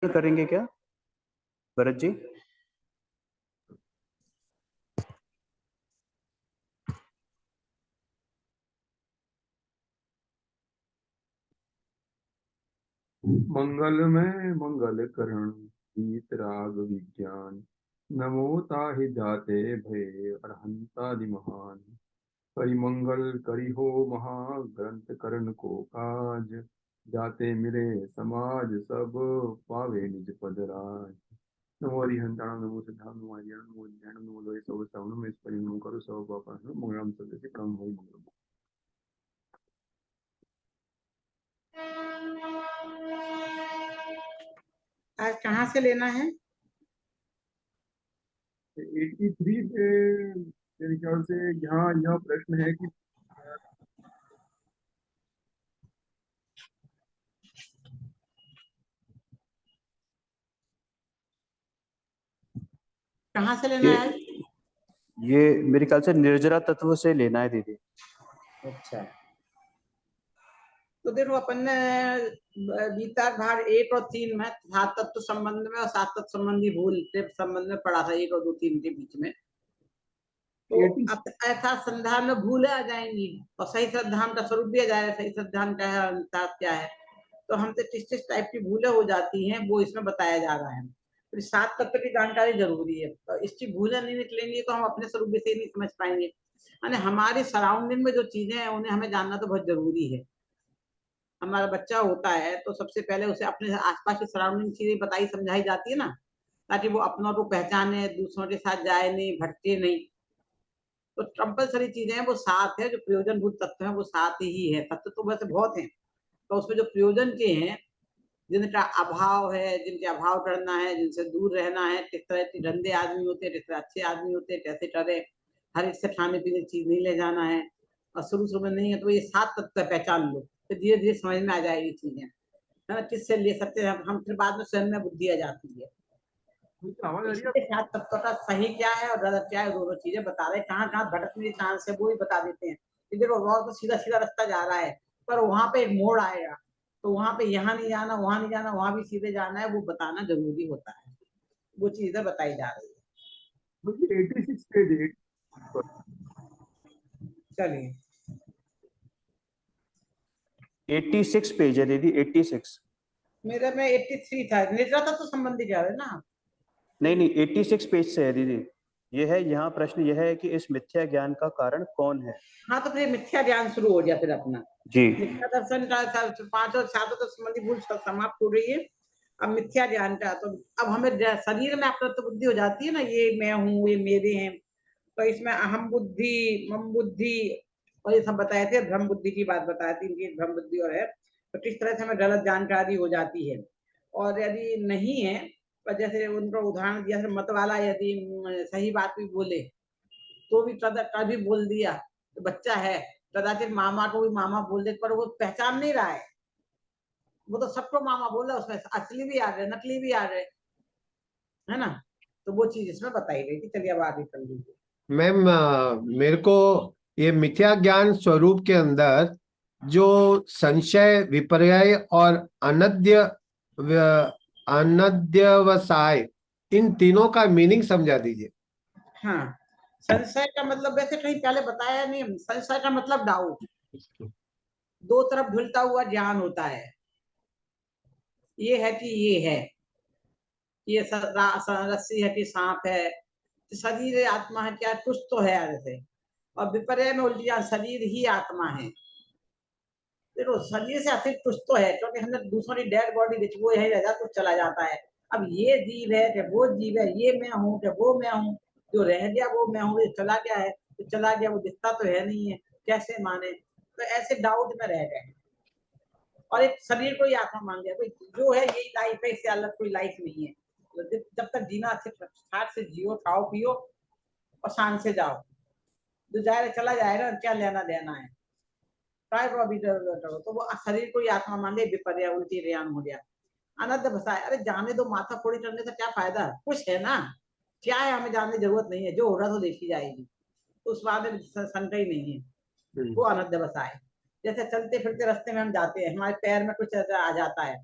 करेंगे क्या भरत जी? मंगलमय मंगल करण गीत राग विज्ञान, नमो ताहि जाते भय अरहंतादि महान। करि मंगल करि हो महाग्रंथ करण को काज, जाते मिले समाज सब पावे निज पद राज। नमो हरिहंताण नमो सिद्धांत नमो हरिहर नमो ज्ञान नमो लोय सब श्रवण में स्परिणो करो सब पापा मंगलम सब से कम हो। आज कहाँ से लेना है? 83 पे मेरे ख्याल से यहाँ यह प्रश्न है कि कहाँ से लेना है? ये मेरे ख्याल से निर्जरा तत्व से लेना है दीदी। अच्छा, तो देखो अपन ने गीता भाग 1 और 3 में सात तत्व संबंध में और सात तत्व संबंधी भूल के संबंध में पढ़ा था, 1 और 2 3 के बीच में। तो अब ऐसा संधान में भूलें आ जाएंगी और सही श्रद्धान का स्वरूप भी आ जाएगा, सही श्रद्धान का है अनुसार क्या है। तो हमसे किस टाइप की भूलें हो जाती हैं वो इसमें बताया जा रहा है। तो सात तत्व की जानकारी जरूरी है, तो इसकी भूलें नहीं निकलेंगी तो हम अपने स्वरूप से नहीं समझ पाएंगे। यानी हमारी सराउंडिंग में जो चीजें हैं उन्हें हमें जानना तो बहुत जरूरी है। हमारा बच्चा होता है तो सबसे पहले उसे अपने आसपास की सराउंडिंग चीजें बताई समझाई जाती है ना, ताकि वो अपनों को पहचाने, दूसरों के साथ जाए नहीं, भटके नहीं। तो कंपलसरी चीजें हैं वो सात है, जो प्रयोजनभूत तत्व है वो सात ही है। तत्व तो वैसे बहुत हैं, तो उसमें जो प्रयोजन के हैं, जिनका अभाव है, जिनके अभाव करना है, जिनसे दूर रहना है, किस तरह के गंदे आदमी होते हैं, किस तरह अच्छे आदमी होते हैं, कैसे करे, हर एक से खाने पीने की चीज नहीं ले जाना है। और शुरू में नहीं है तो ये सात तत्व पहचान लो, तो धीरे धीरे समझ में आ जाएगी चीजें, है ना। किससे ले सकते हैं हम, फिर बाद में स्वयं में बुद्धि आ जाती है। इसके साथ तत्व का सही क्या है और गलत क्या है, दोनों चीजें बता रहे हैं। कहाँ कहाँ भटकने की चांस है वो भी बता देते हैं कि देखो बहुत तो सीधा सीधा रास्ता जा रहा है, पर वहां पे एक मोड़ आएगा, तो वहां पे यहाँ नहीं जाना, वहां नहीं जाना, वहां भी सीधे जाना है, वो बताना जरूरी होता है। वो चीजें बताई जा रही है। 86 पेज। चलिए 86 पेज है दीदी, 86। मेरे में 83 था, निद्रा तत्व संबंधी जा रहे ना। नहीं नहीं, 86 पेज से है दीदी। ये है, यहाँ प्रश्न यह है कि इस मिथ्या ज्ञान का कारण कौन है। हाँ, तो फिर मिथ्या ज्ञान शुरू हो गया फिर अपना। जी मिथ्या दर्शन का 5 और 7 तो संबंधी भूल समाप्त हो रही है। अब मिथ्या ज्ञान का, तो अब हमें शरीर में अपना तो बुद्धि हो जाती है ना, ये मैं हूँ, ये मेरे हैं। तो इसमें अहम बुद्धि, मम बुद्धि और ये सब बताए थे, भ्रम बुद्धि की बात बताई थी, इनकी भ्रम बुद्धि और है। तो किस तरह से हमें गलत जानकारी हो जाती है। और यदि नहीं है, तो जैसे उनका उदाहरण दिया, मत वाला यदि सही बात भी बोले तो भी कभी बोल दिया, तो बच्चा है, कदाचित मामा को भी मामा बोल दे, पर वो पहचान नहीं रहा है। वो तो सबको मामा बोल रहा है, उसमें असली भी आ गए, नकली भी आ गए, है ना। तो वो चीज इसमें बताई गई थी। चलिए अब आगे कर लीजिए। मैम, मेरे को ये मिथ्या ज्ञान स्वरूप के अंदर जो संशय, विपर्यय और अनध्यवसाय, इन तीनों का मीनिंग समझा दीजिए। हाँ, संशय का मतलब वैसे कहीं पहले बताया नहीं। संशय का मतलब डाउट, दो तरफ ढुलता हुआ ज्ञान होता है। ये है कि ये है, ये रस्सी है कि सांप है, शरीर आत्मा है क्या, कुछ तो है जैसे। और विपर्य में उल्टी शरीर ही आत्मा है। देखो शरीर से अतिरिक्त कुछ तो है, क्योंकि हमने दूसरों की डेड बॉडी देखी, वो यही रह जाता, कुछ चला जाता है। अब ये जीव है कि वो जीव है, ये मैं हूँ कि वो मैं हूँ, जो रह गया वो मैं हूँ, ये चला गया है, तो चला गया, वो दिखता तो है नहीं है, कैसे माने। तो ऐसे डाउट में रह गए और एक शरीर को ही आत्मा मान लिया, कोई जो है यही लाइफ है, इससे अलग कोई लाइफ नहीं है। तो जब तक जीना अच्छे ठाक से जियो, खाओ पियो और शान से जाओ। जो जाएगा चला जाएगा, क्या लेना देना है। अभी तो वो शरीर को ही आत्मा मान ले, विपर्य उल्टी रेयान हो गया, अनंत बसाए। अरे जाने दो, माथा फोड़ी करने से क्या फायदा, कुछ है ना, क्या है, हमें जानने की जरूरत नहीं है, जो होगा तो देखी जाएगी, तो उस बात में शंका ही नहीं है। वो अनंत बसाए। जैसे चलते फिरते रास्ते में हम जाते हैं, हमारे पैर में कुछ आ जाता है,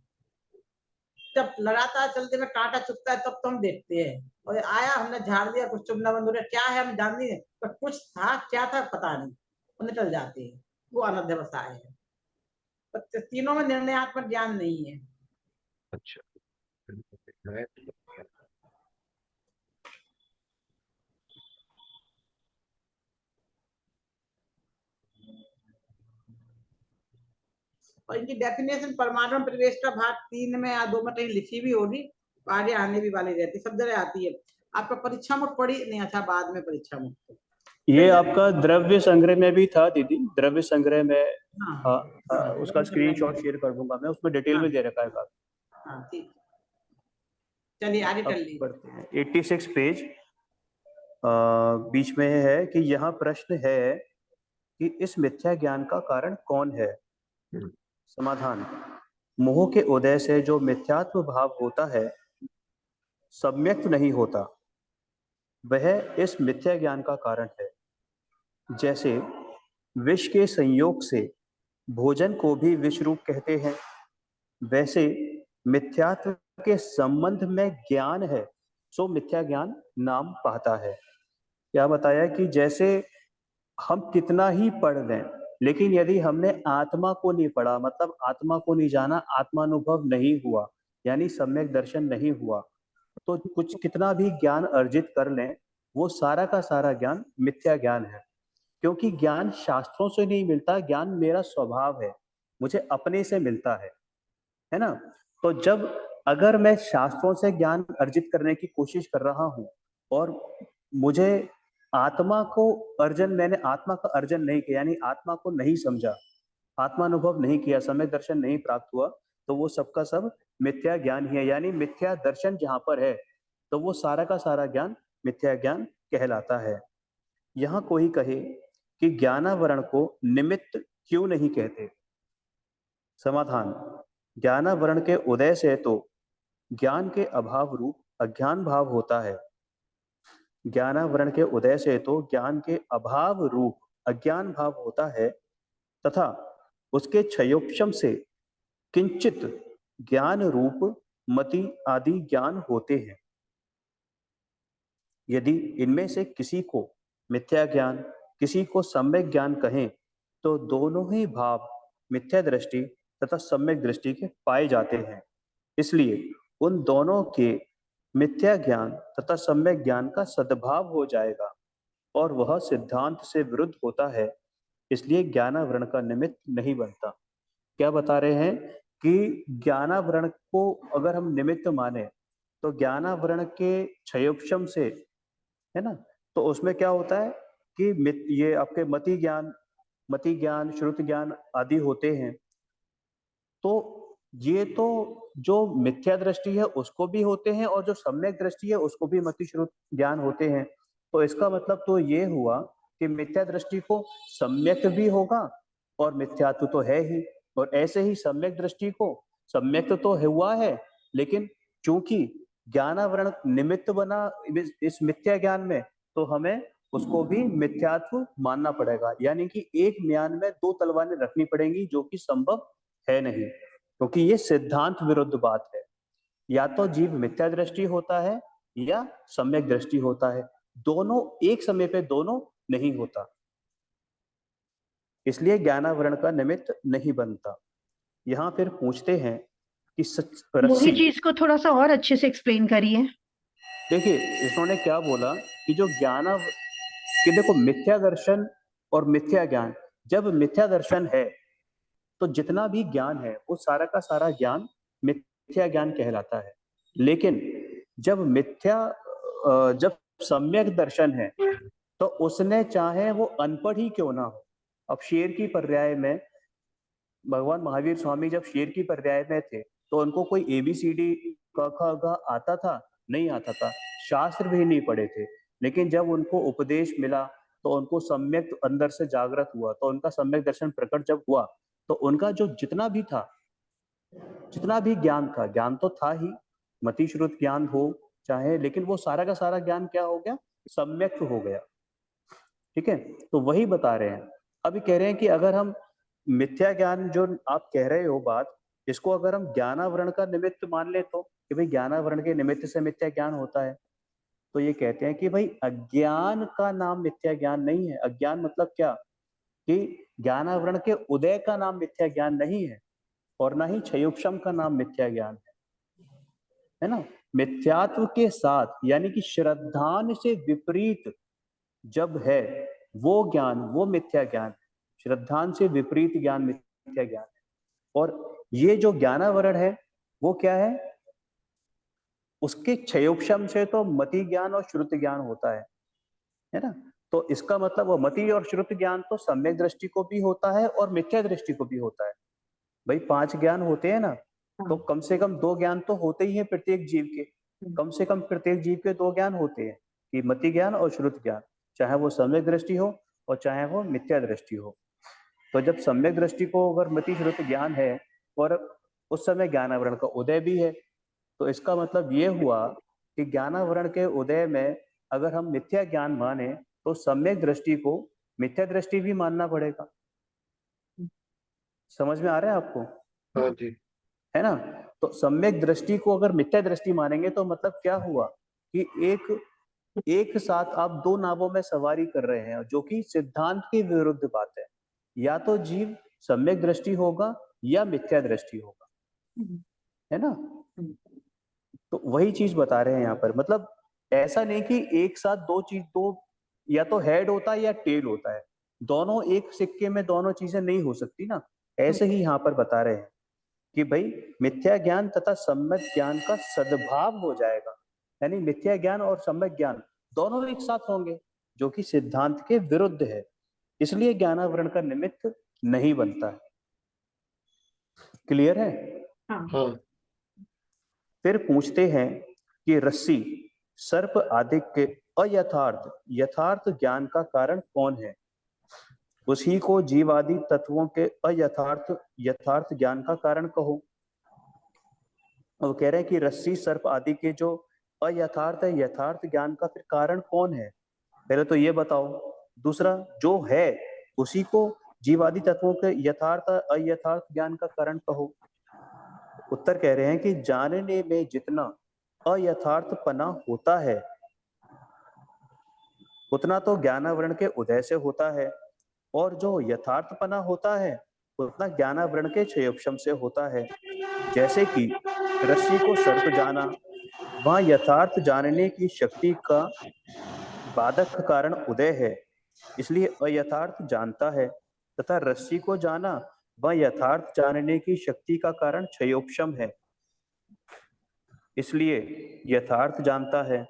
जब लगातार चलते में कांटा चुभता है तब तो हम देखते हैं, और आया हमने झाड़ दिया, कुछ चुभना बंद हो गया, क्या है हम जान नहीं है, पर कुछ था, क्या था पता नहीं, वो निकल जाते हैं, वो अनध्यवसाय है। पर तीनों में निर्णयात्मक ज्ञान नहीं है। अच्छा, और इनकी डेफिनेशन परमाणु प्रवेश का भाग 3 में या 2 में कहीं लिखी भी होगी, आगे आने भी वाली रहती, सब जगह आती है। आपका परीक्षा मुक्त पढ़ी नहीं? अच्छा, बाद में परीक्षा मुक्त। ये आपका द्रव्य संग्रह में भी था दीदी, द्रव्य संग्रह में। हाँ, उसका स्क्रीनशॉट शेयर कर दूंगा मैं, उसमें डिटेल में दे रखा है काफी। हाँ ठीक, चलिए आगे अब चल लीजिए। बढ़ते हैं 86 पेज। बीच में है कि यहाँ प्रश्न है कि इस मिथ्या ज्ञान का कारण कौन है। समाधान: मोह के उदय से जो मिथ्यात्व भाव होता है सम्यक्त नहीं होता, वह इस मिथ्या ज्ञान का कारण है। जैसे विष के संयोग से भोजन को भी विष रूप कहते हैं, वैसे मिथ्यात्व के संबंध में ज्ञान है सो मिथ्या ज्ञान नाम पाता है। क्या बताया कि जैसे हम कितना ही पढ़ लें, लेकिन यदि हमने आत्मा को नहीं पढ़ा, मतलब आत्मा को नहीं जाना, आत्मानुभव नहीं हुआ, यानी सम्यक दर्शन नहीं हुआ, तो कुछ कितना भी ज्ञान अर्जित कर लें, वो सारा का सारा ज्ञान मिथ्या ज्ञान है। क्योंकि ज्ञान शास्त्रों से नहीं मिलता, ज्ञान मेरा स्वभाव है, मुझे अपने से मिलता है ना। तो जब अगर मैं शास्त्रों से ज्ञान अर्जित करने की कोशिश कर रहा हूँ और मुझे आत्मा को मैंने आत्मा का अर्जन नहीं किया, यानी आत्मा को नहीं समझा, आत्मानुभव नहीं किया, सम्यक दर्शन नहीं प्राप्त हुआ, तो वो सबका सब मिथ्या ज्ञान ही है। यानी मिथ्या दर्शन जहां पर है तो वो सारा का सारा ज्ञान मिथ्या ज्ञान कहलाता है। यहाँ कोई कहे कि ज्ञानावरण को निमित्त क्यों नहीं कहते। समाधान: ज्ञानावरण के उदय से तो ज्ञान के अभाव रूप अज्ञान भाव होता है। ज्ञानावरण के उदय से तो ज्ञान के अभाव रूप अज्ञान भाव होता है तथा उसके क्षयोपशम से किंचित ज्ञान रूप मति आदि ज्ञान होते हैं। यदि इनमें से किसी को मिथ्या ज्ञान, किसी को सम्यक ज्ञान कहें, तो दोनों ही भाव मिथ्या दृष्टि तथा सम्यक दृष्टि के पाए जाते हैं। इसलिए उन दोनों के मिथ्या ज्ञान तथा सम्यक ज्ञान का सद्भाव हो जाएगा और वह सिद्धांत से विरुद्ध होता है, इसलिए ज्ञानावरण का निमित्त नहीं बनता। क्या बता रहे हैं कि ज्ञानावरण को अगर हम निमित्त माने तो ज्ञानावरण के क्षयोपशम से, है ना, तो उसमें क्या होता है कि ये आपके मति ज्ञान, श्रुति ज्ञान आदि होते हैं। तो ये तो जो मिथ्या दृष्टि है उसको भी होते हैं और जो सम्यक दृष्टि है उसको भी मति श्रुत ज्ञान होते हैं। तो इसका मतलब तो ये हुआ कि मिथ्या दृष्टि को सम्यक भी होगा और मिथ्यात्व तो है ही, और ऐसे ही सम्यक दृष्टि को सम्यक तो हुआ है, लेकिन चूंकि ज्ञानावरण निमित्त बना इस मिथ्या ज्ञान में, तो हमें उसको भी मिथ्यात्व मानना पड़ेगा। यानी कि एक म्यान में दो तलवारें रखनी पड़ेंगी, जो कि संभव है नहीं, क्योंकि ये सिद्धांत विरुद्ध बात है। या तो जीव मिथ्या दृष्टि होता है या सम्यक दृष्टि होता है, दोनों एक समय पे दोनों नहीं होता, इसलिए ज्ञानावरण का निमित्त नहीं बनता। यहाँ फिर पूछते हैं कि मोहित जी, इसको थोड़ा सा और अच्छे से एक्सप्लेन करिए। देखिए इन्होंने क्या बोला कि जो कि देखो मिथ्या दर्शन और मिथ्या ज्ञान, जब मिथ्या दर्शन है तो जितना भी ज्ञान है वो सारा का सारा ज्ञान मिथ्या ज्ञान कहलाता है। लेकिन जब सम्यक दर्शन है तो उसने चाहे वो अनपढ़ ही क्यों ना हो। अब शेर की पर्याय में भगवान महावीर स्वामी जब शेर की पर्याय में थे तो उनको कोई ABCD क ख ग आता था? नहीं आता था, शास्त्र भी नहीं पढ़े थे। लेकिन जब उनको उपदेश मिला तो उनको सम्यक अंदर से जागृत हुआ, तो उनका सम्यक दर्शन प्रकट जब हुआ तो उनका जो जितना भी ज्ञान था, ज्ञान तो था ही, मति श्रुत ज्ञान हो चाहे, लेकिन वो सारा का सारा ज्ञान क्या हो गया? सम्यक हो गया। ठीक है, तो वही बता रहे हैं। अभी कह रहे हैं कि अगर हम मिथ्या ज्ञान जो आप कह रहे हो बात, इसको अगर हम ज्ञानावरण का निमित्त मान ले तो कि भाई ज्ञानावरण के निमित्त से मिथ्या ज्ञान होता है, तो ये कहते हैं कि भाई अज्ञान का नाम मिथ्या ज्ञान नहीं है। अज्ञान मतलब क्या कि ज्ञानावरण के उदय का नाम मिथ्या ज्ञान नहीं है, और ना ही क्षयोक्षम का नाम मिथ्या ज्ञान है ना। मिथ्यात्व के साथ यानी कि श्रद्धान से विपरीत जब है वो ज्ञान, वो मिथ्या ज्ञान है। श्रद्धान से विपरीत ज्ञान मिथ्या ज्ञान है। और ये जो ज्ञानावरण है वो क्या है, उसके क्षयोक्षम से तो मति ज्ञान और श्रुति ज्ञान होता है ना। तो इसका मतलब वो मति और श्रुति ज्ञान तो सम्यक दृष्टि को भी होता है और मिथ्या दृष्टि को भी होता है। भाई 5 ज्ञान होते हैं ना, तो कम से कम 2 ज्ञान तो होते ही हैं प्रत्येक जीव के। कम से कम प्रत्येक जीव के 2 ज्ञान होते हैं कि मति ज्ञान और श्रुति ज्ञान, चाहे वो सम्यक दृष्टि हो और चाहे वो मिथ्या दृष्टि हो। तो जब सम्यक दृष्टि को अगर मति श्रुति ज्ञान है और उस समय ज्ञानावरण का उदय भी है, तो इसका मतलब ये हुआ कि ज्ञानावरण के उदय में अगर हम मिथ्या ज्ञान माने तो सम्यक दृष्टि को मिथ्या दृष्टि भी मानना पड़ेगा। समझ में आ रहा है आपको? हाँ जी। है ना। तो सम्यक दृष्टि को अगर मिथ्या दृष्टि मानेंगे तो मतलब क्या हुआ कि एक साथ आप 2 नावों में सवारी कर रहे हैं, जो कि सिद्धांत के विरुद्ध बात है। या तो जीव सम्यक दृष्टि होगा या मिथ्या दृष्टि होगा, है ना। तो वही चीज बता रहे हैं यहाँ पर। मतलब ऐसा नहीं कि एक साथ दो या तो हेड होता है या टेल होता है, दोनों एक सिक्के में दोनों चीजें नहीं हो सकती ना। ऐसे ही यहाँ पर बता रहे हैं कि भाई मिथ्या ज्ञान तथा सम्यक ज्ञान का सद्भाव हो जाएगा, यानी मिथ्या ज्ञान और सम्यक ज्ञान दोनों एक साथ होंगे, जो कि सिद्धांत के विरुद्ध है। इसलिए ज्ञानावरण का निमित्त नहीं बनता है। क्लियर है? हाँ। फिर पूछते हैं कि रस्सी, सर्प आदि के अयथार्थ यथार्थ ज्ञान का कारण कौन है? उसी को जीवादि तत्वों के अयथार्थ यथार्थ ज्ञान का कारण कहो। वो कह रहे हैं कि रस्सी सर्प आदि के जो अयथार्थ है यथार्थ ज्ञान का फिर कारण कौन है? पहले तो ये बताओ। दूसरा जो है उसी को जीवादि तत्वों के यथार्थ अयथार्थ ज्ञान का कारण कहो। उत्तर कह रहे हैं कि जानने में जितना अयथार्थ पना होता है उतना तो ज्ञानावरण के उदय से होता है, और जो यथार्थपना होता है उतना ज्ञानावरण के क्षयोक्षम से होता है। जैसे कि रस्सी को सर्प जाना, वह यथार्थ जानने की शक्ति का बाधक कारण उदय है, इसलिए अयथार्थ जानता है, तथा रस्सी को जाना वह यथार्थ जानने की शक्ति का कारण क्षयोक्षम है, इसलिए यथार्थ जानता है।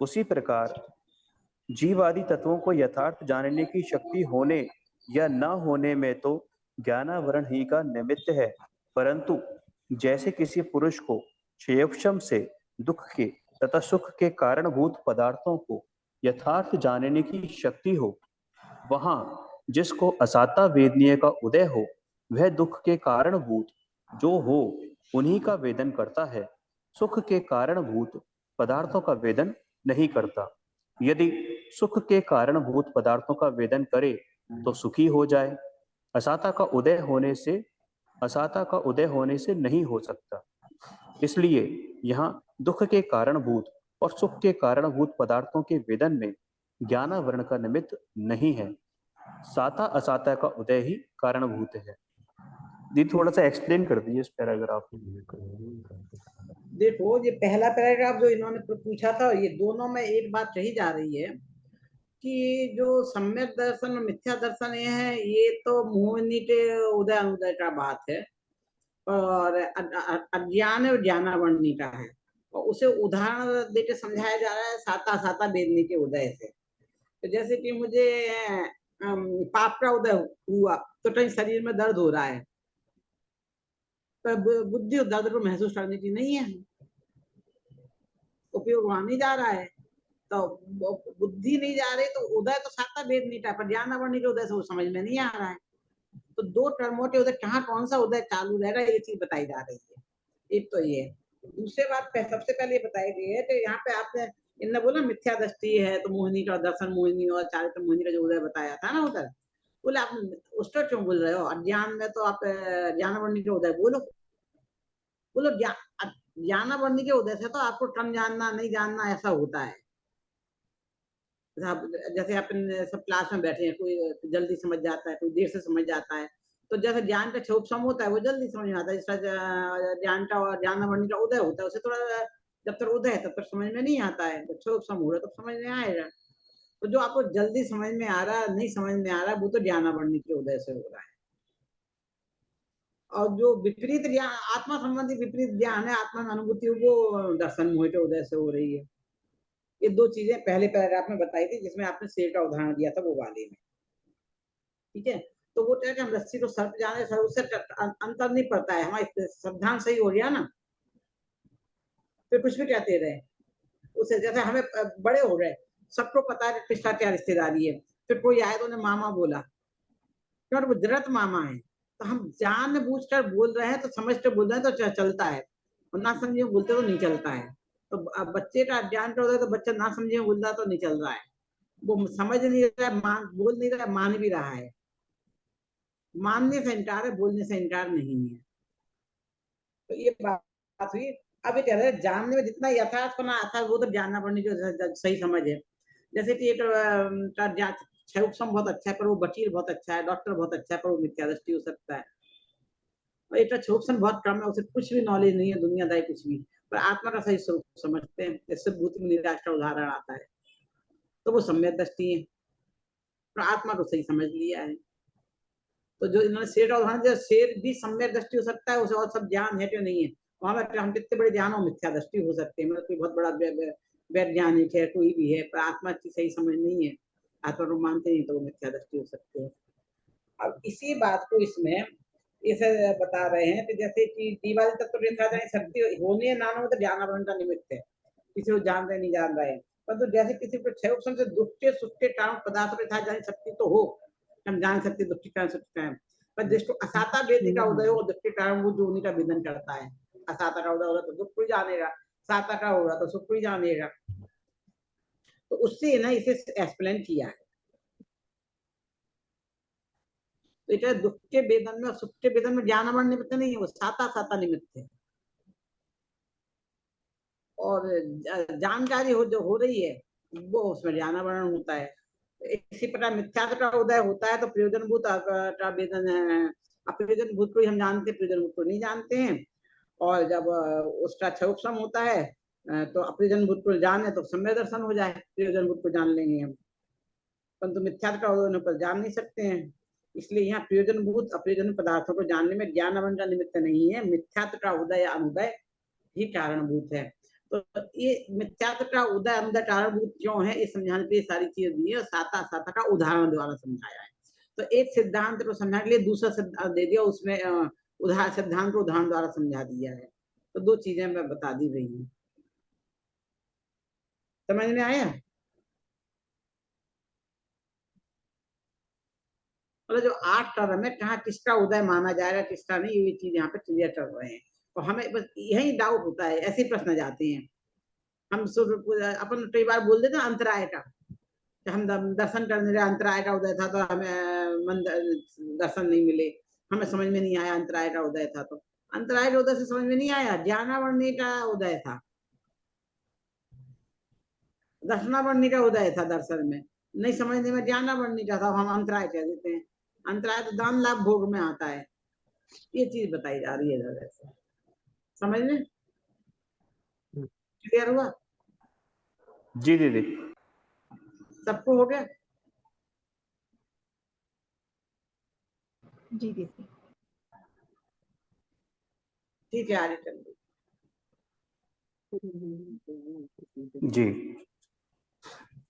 उसी प्रकार जीव आदि तत्वों को यथार्थ जानने की शक्ति होने या न होने में तो ज्ञानावरण ही का निमित्त है, परंतु जैसे किसी पुरुष को क्षयोक्षम से दुख के तथा सुख के कारणभूत पदार्थों को यथार्थ जानने की शक्ति हो, वहां जिसको असाता वेदनीय का उदय हो वह दुख के कारणभूत जो हो उन्हीं का वेदन करता है, सुख के कारणभूत पदार्थों का वेदन नहीं करता। यदि सुख के कारणभूत पदार्थों का वेदन करे तो सुखी हो जाए। असाता का उदय होने से नहीं हो सकता। इसलिए यहाँ दुख के कारणभूत और सुख के कारणभूत पदार्थों के वेदन में ज्ञानावरण का निमित्त नहीं है, साता असाता का उदय ही कारणभूत है। दी थोड़ा सा एक्सप्लेन कर दीजिए इस पैराग्राफ को। देखो ये पहला पैराग्राफ जो इन्होंने पूछा था, ये दोनों में एक बात कही जा रही है कि जो सम्यक दर्शन और मिथ्या दर्शन ये है, ये तो मोहिनी के उदय अनुदय का बात है, और अज्ञान और ज्ञानावरणी का है, और उसे उदाहरण देके समझाया जा रहा है साता साता वेदनी के उदय से। तो जैसे कि मुझे पाप का उदय हुआ तो कहीं शरीर में दर्द हो रहा है, तो बुद्धि उस दर्द को महसूस करने की नहीं है, उपयोग वहां नहीं जा रहा है, तो बुद्धि नहीं जा रही, तो उदय तो साता वेदनी का, पर ज्ञानावरणी के उदय से वो समझ में नहीं आ रहा है। तो 2 टर्मों के उदय कहाँ कौन सा उदय चालू रहेगा, ये चीज बताई जा रही है। एक तो ये। दूसरी बात सबसे पहले बताई गई है कि यहाँ पे आपने इनने बोला मिथ्या दृष्टि है तो मोहिनी का दर्शन, मोहिनी और चारित्र मोहिनी का जो उदय बताया था ना उधर, बोले आप उसको क्यों बोल रहे हो? अज्ञान में तो आप ज्ञानावरणी के उदय बोलो। बोलो ज्ञाना वर्णी के उदय से तो आपको कम जानना नहीं जानना ऐसा होता है। जैसे अपन सब क्लास में बैठे हैं, कोई जल्दी समझ जाता है, कोई देर से समझ जाता है। तो जैसे ज्ञान का क्षोभसम होता है वो जल्दी समझ में आता है, जिसका ज्ञान का और ज्ञानावर्णी का उदय होता है उसे थोड़ा जब तक उदय है तब तक समझ में नहीं आता है, जब क्षोभसम हो रहा है तब समझ में आएगा। तो जो आपको जल्दी समझ में आ रहा नहीं समझ में आ रहा वो तो ज्ञानावर्णी के उदय से हो रहा है। और जो विपरीत ज्ञान आत्मा संबंधी विपरीत ज्ञान है, आत्मा में अनुभूति, वो दर्शन मोह के उदय से हो रही है। ये दो चीजें पहले पैराग्राफ में बताई थी, जिसमें आपने शेर का उदाहरण दिया था वो वाले में, ठीक है। तो वो क्या हम रस्सी को सर्प जाने सर उससे अंतर नहीं पड़ता है, हमारा सिद्धांत सही हो गया ना, फिर कुछ भी कहते रहे उसे। जैसे हमें बड़े हो गए, सबको पता है किसका क्या रिश्तेदारी है, फिर कोई आए तो उन्हें मामा बोला, क्योंकि वो जरूरत मामा है। तो हम जान बूझ कर बोल रहे हैं तो समझ कर बोल रहे हैं तो चलता है, और ना समझे बोलते तो नहीं चलता है। तो बच्चे का ज्ञान का होता है तो बच्चा ना समझे बोल रहा तो नहीं चल रहा है, वो समझ नहीं रहा है, बोल नहीं रहा है, मान भी रहा है। मानने से इनकार है, बोलने से इनकार नहीं है। तो ये बात हुई। अब ये कह रहे हैं जानने में जितना यथार्थपना आता है वो तो जानना पड़ने की सही समझ है। जैसे कि एक क्षयोपम बहुत अच्छा है पर वो वकील बहुत अच्छा है, डॉक्टर बहुत अच्छा है पर वो मिथ्या दृष्टि हो सकता है। और एक क्षयोपम बहुत कम है, उसे कुछ भी नॉलेज नहीं है दुनियादारी कुछ भी, पर आत्मा का सही स्वरूप समझते हैं। जैसे भूत में निराश का उदाहरण आता है तो वो सम्यक दृष्टि है, पर आत्मा को सही समझ लिया है। तो जो इन्होंने शेर का उदाहरण दिया, शेर भी सम्यक दृष्टि हो सकता है, उसे और सब ज्ञान है कि नहीं है। वहां पर हम कितने बड़े ज्ञान हो मिथ्या दृष्टि हो सकते हैं, मतलब कोई बहुत बड़ा वैज्ञानिक है कोई भी है, पर आत्मा की सही समझ नहीं है, आत्मा को मानते नहीं, तो वो मिथ्या दृष्टि हो सकते हैं। अब इसी बात को इसमें इसे बता रहे हैं कि जैसे कि दीवार तत्व रेखा जाए शक्ति होने ना हो तो ज्ञानावरण का निमित्त है, किसी को जान रहे नहीं जान रहे हैं। परंतु जैसे किसी को क्षय से दुष्ट सुष्टे कारण पदार्थ रेखा जाए शक्ति तो हो, हम जान सकते दुष्टि कारण सुष्टि कारण, पर जिसको असाता वेदी का उदय हो दुष्टि कारण वो जो उन्हीं का विधन करता है। असाता का उदय होगा तो दुख कोई जानेगा, साता का होगा तो सुख कोई जानेगा। तो उससे ना इसे एक्सप्लेन किया है। तो दुख के वेदन में और सुख के वेदन में ज्ञानावरण निमित्त नहीं है, वो साता साता निमित्त है। और जानकारी जो हो रही है वो उसमें ज्ञानावरण होता है। इसी प्रकार मिथ्यात्व का उदय होता है तो प्रयोजनभूत का वेदन है। अप्रयोजनभूत को हम जानते हैं, प्रयोजनभूत को नहीं जानते हैं। और जब उसका क्षयोपम होता है तो अप्रयोजनभूत को जाने तो सम्य दर्शन हो जाए, प्रयोजनभूत को जान लेंगे हम, परंतु मिथ्यात्व का उदय पर जान नहीं सकते हैं। इसलिए यहाँ प्रयोजनभूत अप्रयोजन पदार्थों को जानने में ज्ञानावरण का निमित्त नहीं है, मिथ्यात्व का उदय या अनुदय ही कारणभूत है। तो ये मिथ्यात्व का उदय अनुदय कारणभूत क्यों है, ये समझाने के लिए सारी चीजें दी है, और साता साता का उदाहरण द्वारा समझाया है। तो एक सिद्धांत को समझाने के लिए दूसरा सिद्धांत दे दिया, उसमें उदाहरण सिद्धांत को उदाहरण द्वारा समझा दिया है। तो दो चीजें मैं बता दी गई हूँ, समझ में आया। मतलब जो 8 टर्म है कहाँ किसका उदय माना जाएगा किसका नहीं, ये चीज यहाँ पे क्लियर कर रहे हैं। और हमें बस यही डाउट होता है, ऐसे प्रश्न जाते हैं। हम अपन कई बार बोल देते हैं अंतराय का, हम दर्शन करने गए अंतराय का उदय था तो हमें दर्शन नहीं मिले, हमें समझ में नहीं आया अंतराय का उदय था। तो अंतराय के उदय से समझ में नहीं आया, ज्ञानावरणी का उदय था, दर्शनावरणी का उदय था। दर्शन में नहीं समझने में ज्ञानावरणी का था, हम अंतराय कह देते हैं। अंतराय तो दान लाभ भोग में आता है। ये चीज बताई जा रही है, समझ में क्लियर हुआ? जी दीदी। सबको हो गया? जी दीदी। ठीक है, आगे चल। जी,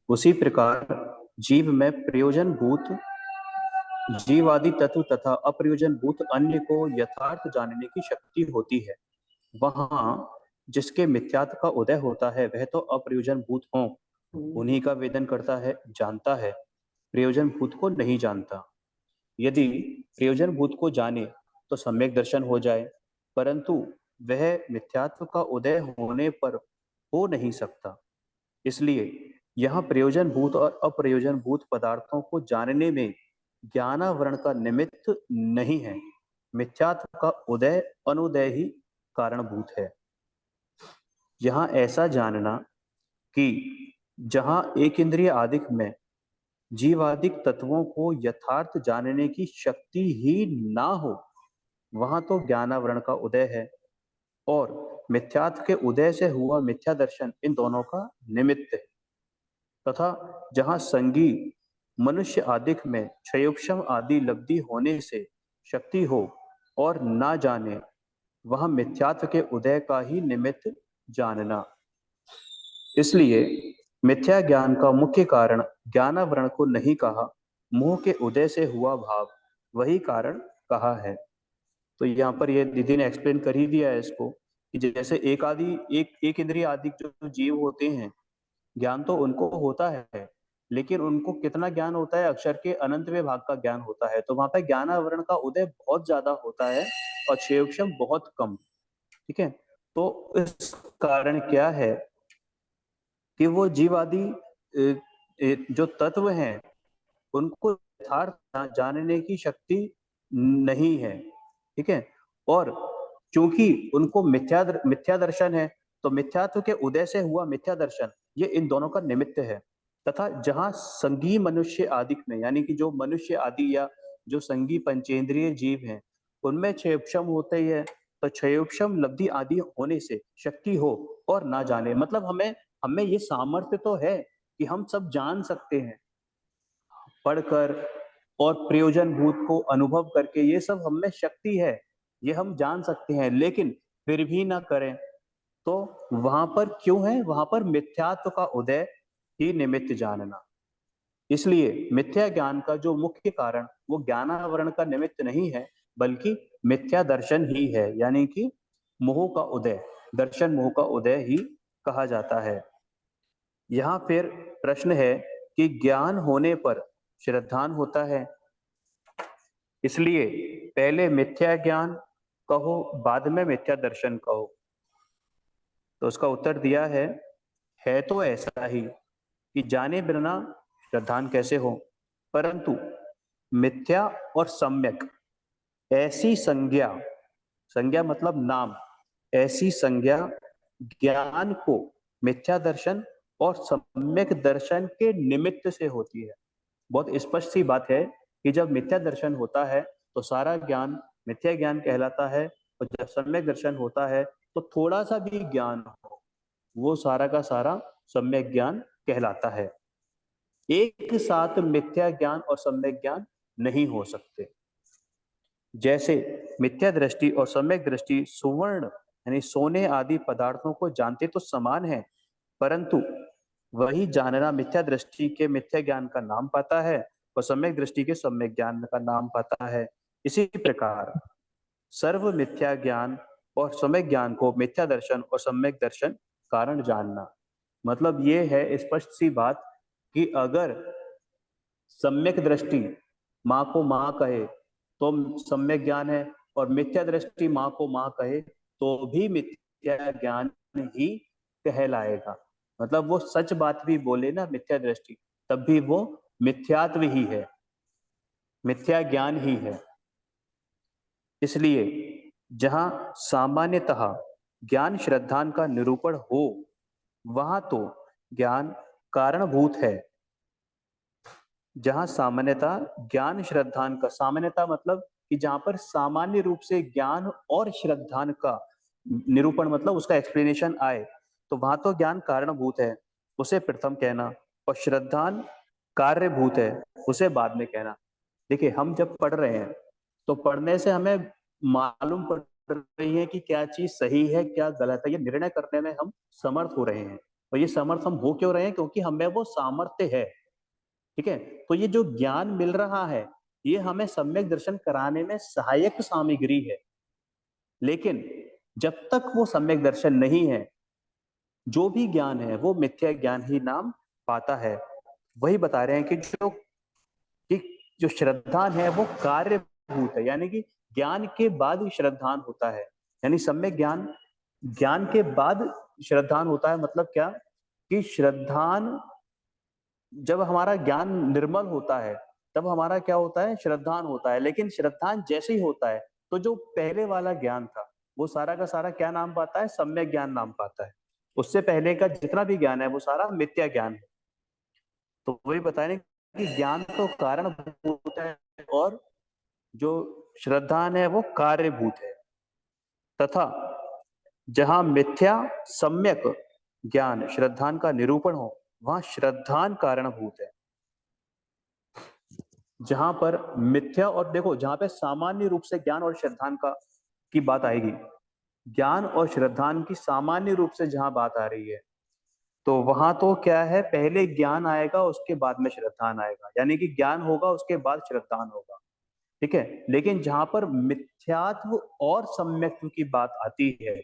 उसी प्रकार जीव में प्रयोजन भूत जीवादि तत्व तथा अप्रयोजन भूत अन्य को यथार्थ जानने की शक्ति होती है। वहां जिसके मिथ्यात्व का उदय होता है वह तो अप्रयोजन भूत हो उन्हीं का वेदन करता है, जानता है, प्रयोजन भूत को नहीं जानता। यदि प्रयोजन भूत को जाने तो सम्यक दर्शन हो जाए, परंतु वह मिथ्यात्व का उदय होने पर हो नहीं सकता। इसलिए यहाँ प्रयोजन भूत और अप्रयोजन भूत पदार्थों को जानने में ज्ञानावरण का निमित्त नहीं है, मिथ्यात्व का उदय अनुदय ही कारणभूत है। यहाँ ऐसा जानना कि जहाँ एक इंद्रिय आदिक में जीवादिक तत्वों को यथार्थ जानने की शक्ति ही ना हो, वहां तो ज्ञानावरण का उदय है और मिथ्यात्व के उदय से हुआ मिथ्या दर्शन इन दोनों का निमित्त है। तथा जहाँ संगी मनुष्य आदिक में क्षयोक्षम आदि लब्धि होने से शक्ति हो और ना जाने, वह मिथ्यात्व के उदय का ही निमित्त जानना। इसलिए मिथ्या ज्ञान का मुख्य कारण ज्ञानावरण को नहीं कहा, मोह के उदय से हुआ भाव वही कारण कहा है। तो यहाँ पर ये दीदी ने एक्सप्लेन कर ही दिया है इसको कि जैसे एक इंद्रिय आदि जो जीव होते हैं, ज्ञान तो उनको होता है, लेकिन उनको कितना ज्ञान होता है? अक्षर के अनंत भाग का ज्ञान होता है। तो वहां पे ज्ञानावरण का उदय बहुत ज्यादा होता है और क्षयोक्षम बहुत कम। ठीक है, तो इस कारण क्या है कि वो जीवादि जो तत्व हैं उनको यथार्थ जानने की शक्ति नहीं है। ठीक है, और चूंकि उनको मिथ्या दर्शन है, तो मिथ्यात्व के उदय से हुआ मिथ्या दर्शन ये इन दोनों का निमित्त है। तथा जहां संगी मनुष्य आदि में, यानी कि जो मनुष्य आदि या जो संगी पंचेंद्रिय जीव हैं, उनमें क्षयोक्षम होते ही है, तो क्षयोक्षम लब्धि आदि होने से शक्ति हो और ना जाने, मतलब हमें ये सामर्थ्य तो है कि हम सब जान सकते हैं पढ़कर और प्रयोजन भूत को अनुभव करके, ये सब हमें शक्ति है, ये हम जान सकते हैं, लेकिन फिर भी ना करें तो वहां पर क्यों है? वहां पर मिथ्यात्व का उदय ही निमित्त जानना। इसलिए मिथ्या ज्ञान का जो मुख्य कारण वो ज्ञानावरण का निमित्त नहीं है, बल्कि मिथ्या दर्शन ही है, यानी कि मोह का उदय, दर्शन मोह का उदय ही कहा जाता है। यहाँ फिर प्रश्न है कि ज्ञान होने पर श्रद्धान होता है, इसलिए पहले मिथ्या ज्ञान कहो बाद में मिथ्या दर्शन कहो। तो उसका उत्तर दिया है तो ऐसा ही कि जाने बिना श्रद्धान कैसे हो, परंतु मिथ्या और सम्यक ऐसी संज्ञा, संज्ञा मतलब नाम, ऐसी संज्ञा ज्ञान को मिथ्या दर्शन और सम्यक दर्शन के निमित्त से होती है। बहुत स्पष्ट सी बात है कि जब मिथ्या दर्शन होता है तो सारा ज्ञान मिथ्या ज्ञान कहलाता है, और जब सम्यक दर्शन होता है तो थोड़ा सा भी ज्ञान हो वो सारा का सारा सम्यक ज्ञान कहलाता है। एक साथ मिथ्या ज्ञान और सम्यक ज्ञान नहीं हो सकते। जैसे मिथ्या दृष्टि और सम्यक दृष्टि सुवर्ण यानी सोने आदि पदार्थों को जानते तो समान है, परंतु वही जानना मिथ्या दृष्टि के मिथ्या ज्ञान का नाम पाता है और सम्यक दृष्टि के सम्यक ज्ञान का नाम पाता है। इसी प्रकार सर्व मिथ्या ज्ञान और सम्यक ज्ञान को मिथ्या दर्शन और सम्यक दर्शन कारण जानना। मतलब ये है स्पष्ट सी बात कि अगर सम्यक दृष्टि माँ को माँ कहे तो सम्यक ज्ञान है, और मिथ्या दृष्टि माँ को माँ कहे तो भी मिथ्या ज्ञान ही कहलाएगा। मतलब वो सच बात भी बोले ना मिथ्या दृष्टि, तब भी वो मिथ्यात्व ही है, मिथ्या ज्ञान ही है। इसलिए जहां सामान्यतः ज्ञान श्रद्धान का निरूपण हो वहां तो ज्ञान कारणभूत है। जहां सामान्यता ज्ञान श्रद्धान का, सामान्यता मतलब कि जहां पर सामान्य रूप से ज्ञान और श्रद्धान का निरूपण मतलब उसका एक्सप्लेनेशन आए, तो वहां तो ज्ञान कारणभूत है, उसे प्रथम कहना, और श्रद्धान कार्यभूत है, उसे बाद में कहना। देखिए हम जब पढ़ रहे हैं तो पढ़ने से हमें मालूम पड़ रही है कि क्या चीज सही है क्या गलत है, ये निर्णय करने में हम समर्थ हो रहे हैं। और ये समर्थ हम हो क्यों रहे हैं? क्योंकि हमें वो सामर्थ्य है। ठीक है, तो ये जो ज्ञान मिल रहा है ये हमें सम्यक दर्शन कराने में सहायक सामग्री है, लेकिन जब तक वो सम्यक दर्शन नहीं है जो भी ज्ञान है वो मिथ्या ज्ञान ही नाम पाता है। वही बता रहे हैं कि जो श्रद्धान है वो कार्यभूत है, यानी कि ज्ञान के बाद श्रद्धान होता है, यानी सम्यक ज्ञान ज्ञान के बाद श्रद्धान होता है। मतलब क्या कि श्रद्धान जब हमारा ज्ञान निर्मल होता है तब हमारा क्या होता है? श्रद्धान होता है। लेकिन श्रद्धान जैसे ही होता है तो जो पहले वाला ज्ञान था वो सारा का सारा क्या नाम पाता है? सम्यक ज्ञान नाम पाता है। उससे पहले का जितना भी ज्ञान है वो सारा मिथ्या ज्ञान है। तो वही बता रहे कि ज्ञान तो कारणभूत है और जो श्रद्धान है वो कार्यभूत है, तथा जहां मिथ्या सम्यक ज्ञान श्रद्धान का निरूपण हो वहां श्रद्धान कारणभूत है। जहां पर मिथ्या, और देखो जहां पे सामान्य रूप से ज्ञान और श्रद्धान का की बात आएगी, ज्ञान और श्रद्धान की सामान्य रूप से जहां बात आ रही है, तो वहां तो क्या है, पहले ज्ञान आएगा उसके बाद में श्रद्धान आएगा, यानी कि ज्ञान होगा उसके बाद श्रद्धान होगा, ठीक है। लेकिन जहां पर मिथ्यात्व और सम्यक्त्व की बात आती है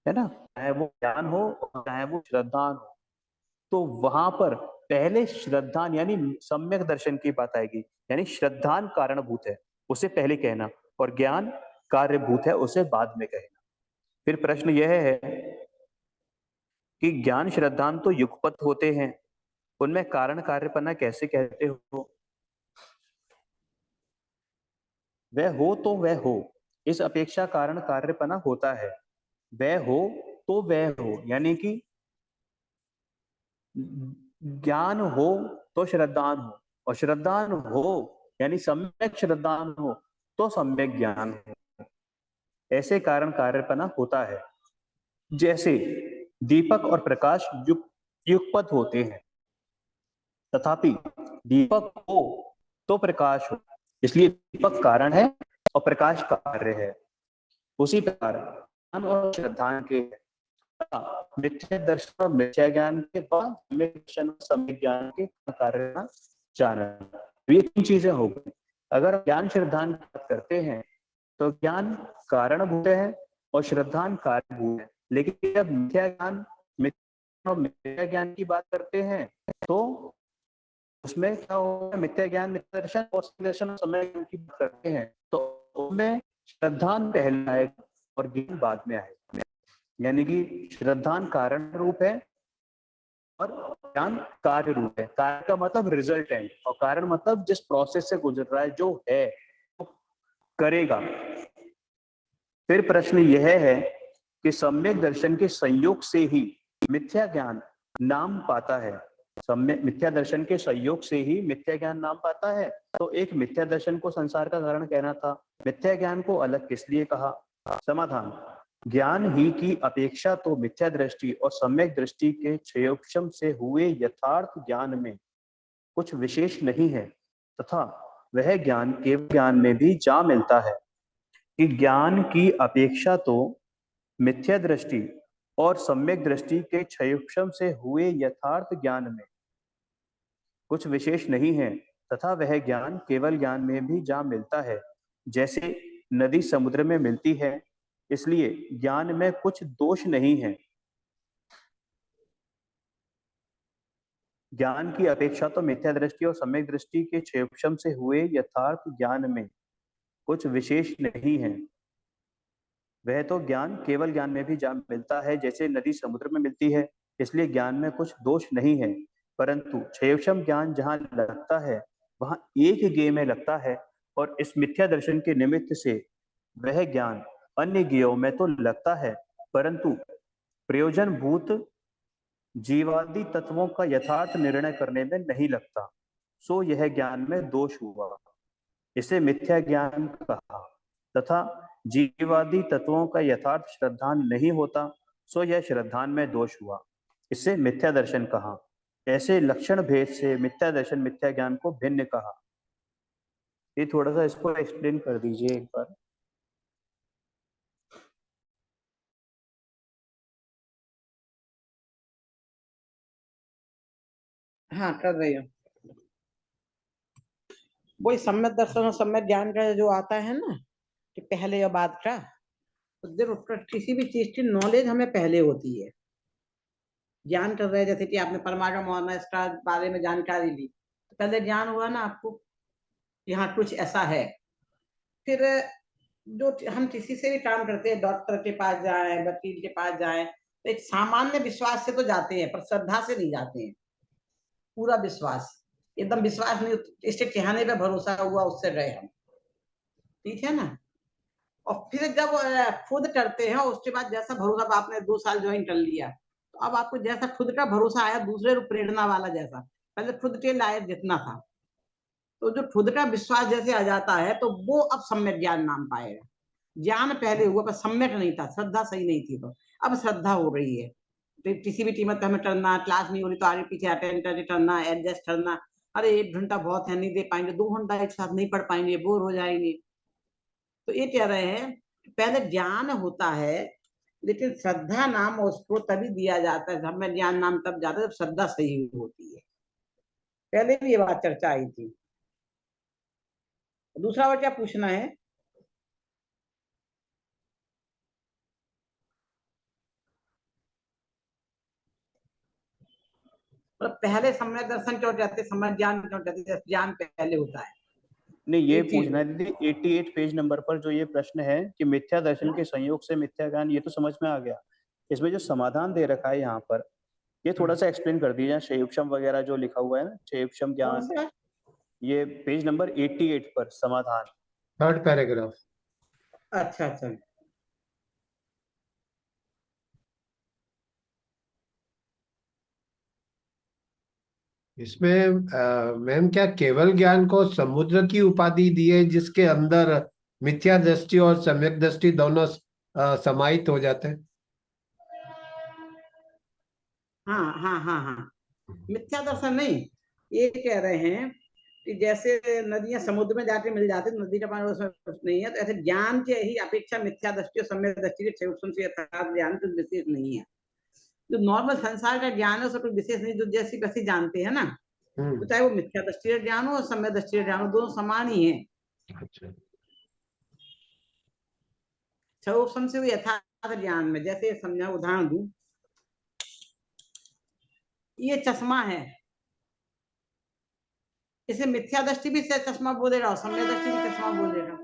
ना, चाहे वो ज्ञान हो चाहे वो श्रद्धान हो, तो वहां पर पहले श्रद्धान यानी सम्यक दर्शन की बात आएगी, यानी श्रद्धान कारणभूत है उसे पहले कहना, और ज्ञान कार्यभूत है उसे बाद में कहना। फिर प्रश्न यह है कि ज्ञान श्रद्धान तो युगपत होते हैं, उनमें कारण कार्यपना कैसे कहते हो? वह हो तो वह हो, इस अपेक्षा कारण कार्यपना होता है। वह हो तो वह हो, यानी कि ज्ञान हो तो श्रद्धान हो, और श्रद्धान हो यानी सम्यक श्रद्धान हो तो सम्यक ज्ञान हो, ऐसे कारण कार्यपना होता है। जैसे दीपक और प्रकाश युगपत होते हैं, तथापि दीपक हो तो प्रकाश हो, इसलिए दीपक कारण है और प्रकाश कार्य है। उसी प्रकार ज्ञान और श्रद्धान के मिथ्या दर्शन और मिथ्या ज्ञान के बाद सम्यक दर्शन और सम्यक ज्ञान के कार्य जानना, ये तीन चीजें हो गई। अगर ज्ञान श्रद्धान की बात करते हैं तो ज्ञान कारणभूत है और श्रद्धान कार्यभूत है, लेकिन जब मिथ्या ज्ञान की बात करते हैं तो उसमें क्या होगा, मिथ्या ज्ञान मिथ्या दर्शन और दर्शन समय ज्ञान की बात करते हैं तो उसमें श्रद्धान पहले आएगा और ज्ञान बाद में आएगा, यानी कि श्रद्धान कारण रूप है और ज्ञान कार्य रूप है। कार्य का मतलब रिजल्टेंट और कारण मतलब जिस प्रोसेस से गुजर रहा है, जो है वो करेगा। फिर प्रश्न यह है कि सम्यक दर्शन के संयोग से ही मिथ्या ज्ञान नाम पाता है। मिथ्या दर्शन के संयोग से ही मिथ्या ज्ञान नाम पाता है, तो एक मिथ्या दर्शन को संसार का कारण कहना था, मिथ्या ज्ञान को अलग किस लिए कहा? समाधान, ज्ञान ही की अपेक्षा तो मिथ्या दृष्टि और सम्यक दृष्टि के क्षयोक्षम से हुए यथार्थ ज्ञान में कुछ विशेष नहीं है, तथा वह ज्ञान केवल ज्ञान में भी जा मिलता है कि ज्ञान की अपेक्षा तो मिथ्या दृष्टि और सम्यक दृष्टि के क्षयोक्षम से हुए यथार्थ ज्ञान में कुछ विशेष नहीं है, तथा वह ज्ञान केवल ज्ञान में भी जा मिलता है। जैसे नदी समुद्र में मिलती है, इसलिए ज्ञान में कुछ दोष नहीं है। ज्ञान की अपेक्षा तो मिथ्या दृष्टि और सम्यक दृष्टि के क्षयोक्षम से हुए यथार्थ ज्ञान में कुछ विशेष नहीं है, वह तो ज्ञान केवल ज्ञान में भी जा मिलता है। जैसे नदी समुद्र में मिलती है, इसलिए ज्ञान में कुछ दोष नहीं है, परंतु क्षयोक्षम ज्ञान जहां लगता है वहां एक गेय में लगता है, और इस मिथ्या दर्शन के निमित्त से वह ज्ञान अन्य गेयों में तो लगता है, परंतु प्रयोजन भूत जीवादि तत्वों का यथार्थ निर्णय करने में नहीं लगता, सो यह ज्ञान में दोष हुआ, इसे मिथ्या ज्ञान कहा। तथा जीवादि तत्वों का यथार्थ श्रद्धान नहीं होता, सो यह श्रद्धान में दोष हुआ, इसे मिथ्या दर्शन कहा। ऐसे लक्षण भेद से मिथ्या दर्शन मिथ्या ज्ञान को भिन्न कहा। ये थोड़ा सा इसको एक्सप्लेन कर दीजिए एक बार। हाँ, कर रही हूँ। वही सम्यक दर्शन और सम्यक ज्ञान का जो आता है ना, कि पहले और बाद का, तो देखो किसी भी चीज की नॉलेज हमें पहले होती है। ज्ञान कर रहे, जैसे कि आपने परमाणु और इसका बारे में जानकारी ली, तो पहले ज्ञान हुआ ना आपको, यहाँ कुछ ऐसा है। फिर जो हम किसी से भी काम करते हैं, डॉक्टर के पास जाए, वकील के पास जाए, तो एक सामान्य विश्वास से तो जाते हैं, पर श्रद्धा से नहीं जाते हैं। पूरा विश्वास, एकदम विश्वास नहीं, इसके कहने पे भरोसा हुआ, उससे गए हम, ठीक है ना। और फिर जब खुद करते हैं उसके बाद जैसा भरोसा, अब आपने 2 साल ज्वाइन कर लिया, तो अब आपको जैसा खुद का भरोसा आया, दूसरे को प्रेरणा वाला जैसा, पहले खुद के लायक जितना था, तो जो खुद का विश्वास जैसे आ जाता है तो वो अब सम्यक ज्ञान नाम पाएगा। ज्ञान पहले हुआ पर सम्यक नहीं था, श्रद्धा सही नहीं थी, तो अब श्रद्धा हो रही है। तो किसी भी कीमत पे हमें करना, क्लास नहीं हो रही तो आगे पीछे अटेंड करके करना, एडजस्ट करना। अरे 1 घंटा बहुत है, नहीं दे पाएंगे, 2 घंटा एक साथ नहीं पढ़ पाएंगे, बोर हो जाएंगे। तो ये कह रहे हैं पहले ज्ञान होता है, लेकिन श्रद्धा नाम उसको तभी दिया जाता है, हमें ज्ञान नाम तब जाता है जब श्रद्धा सही होती है। पहले भी ये बात चर्चा आई थी। दूसरा और क्या पूछना है? मतलब पहले सम्यक दर्शन क्यों कहते, सम्यक ज्ञान क्यों कहते? ज्ञान पहले होता है। नहीं, ये एक चीज पूछना है दीदी, 88 पेज नंबर पर जो ये प्रश्न है कि मिथ्या दर्शन के संयोग से मिथ्या ज्ञान, ये तो समझ में आ गया। इसमें जो समाधान दे रखा है यहाँ पर, ये थोड़ा सा एक्सप्लेन कर दीजिए। शैयुक्षम वगैरह जो लिखा हुआ है ना, शैयुक्षम कौन ज्ञान, सा? ये पेज नंबर 88 पर समाधान। 3rd paragraph. अच्छा अच्छा। इसमें मैम क्या केवल ज्ञान को समुद्र की उपाधि दी है जिसके अंदर मिथ्या दृष्टि और सम्यक दृष्टि दोनों समाहित हो जाते हैं? हाँ हाँ हाँ हाँ, मिथ्या दर्शन नहीं, ये कह रहे हैं कि जैसे नदियां समुद्र में जाके मिल जाती, नदी का पानी उसमें कुछ नहीं है, तो ऐसे ज्ञान के ही अपेक्षा मिथ्या दृष्टि और सम्यक दृष्टि के क्षयोक्षम से यथार्थ ज्ञान कुछ विशेष नहीं है। जो नॉर्मल संसार का ज्ञान है उसका कोई विशेष नहीं, जो जैसी वैसी जानते हैं ना, तो चाहे वो मिथ्या दृष्टि का ज्ञान हो और सम्यक दृष्टि का ज्ञान हो, दोनों समान ही है। अच्छा। क्षयोक्षम से वो यथार्थ ज्ञान में, जैसे समझा उदाहरण दूं, ये चश्मा है, इसे मिथ्या दृष्टि भी से चश्मा बोलेगा और सम्यक दृष्टि भी चश्मा बोलेगा,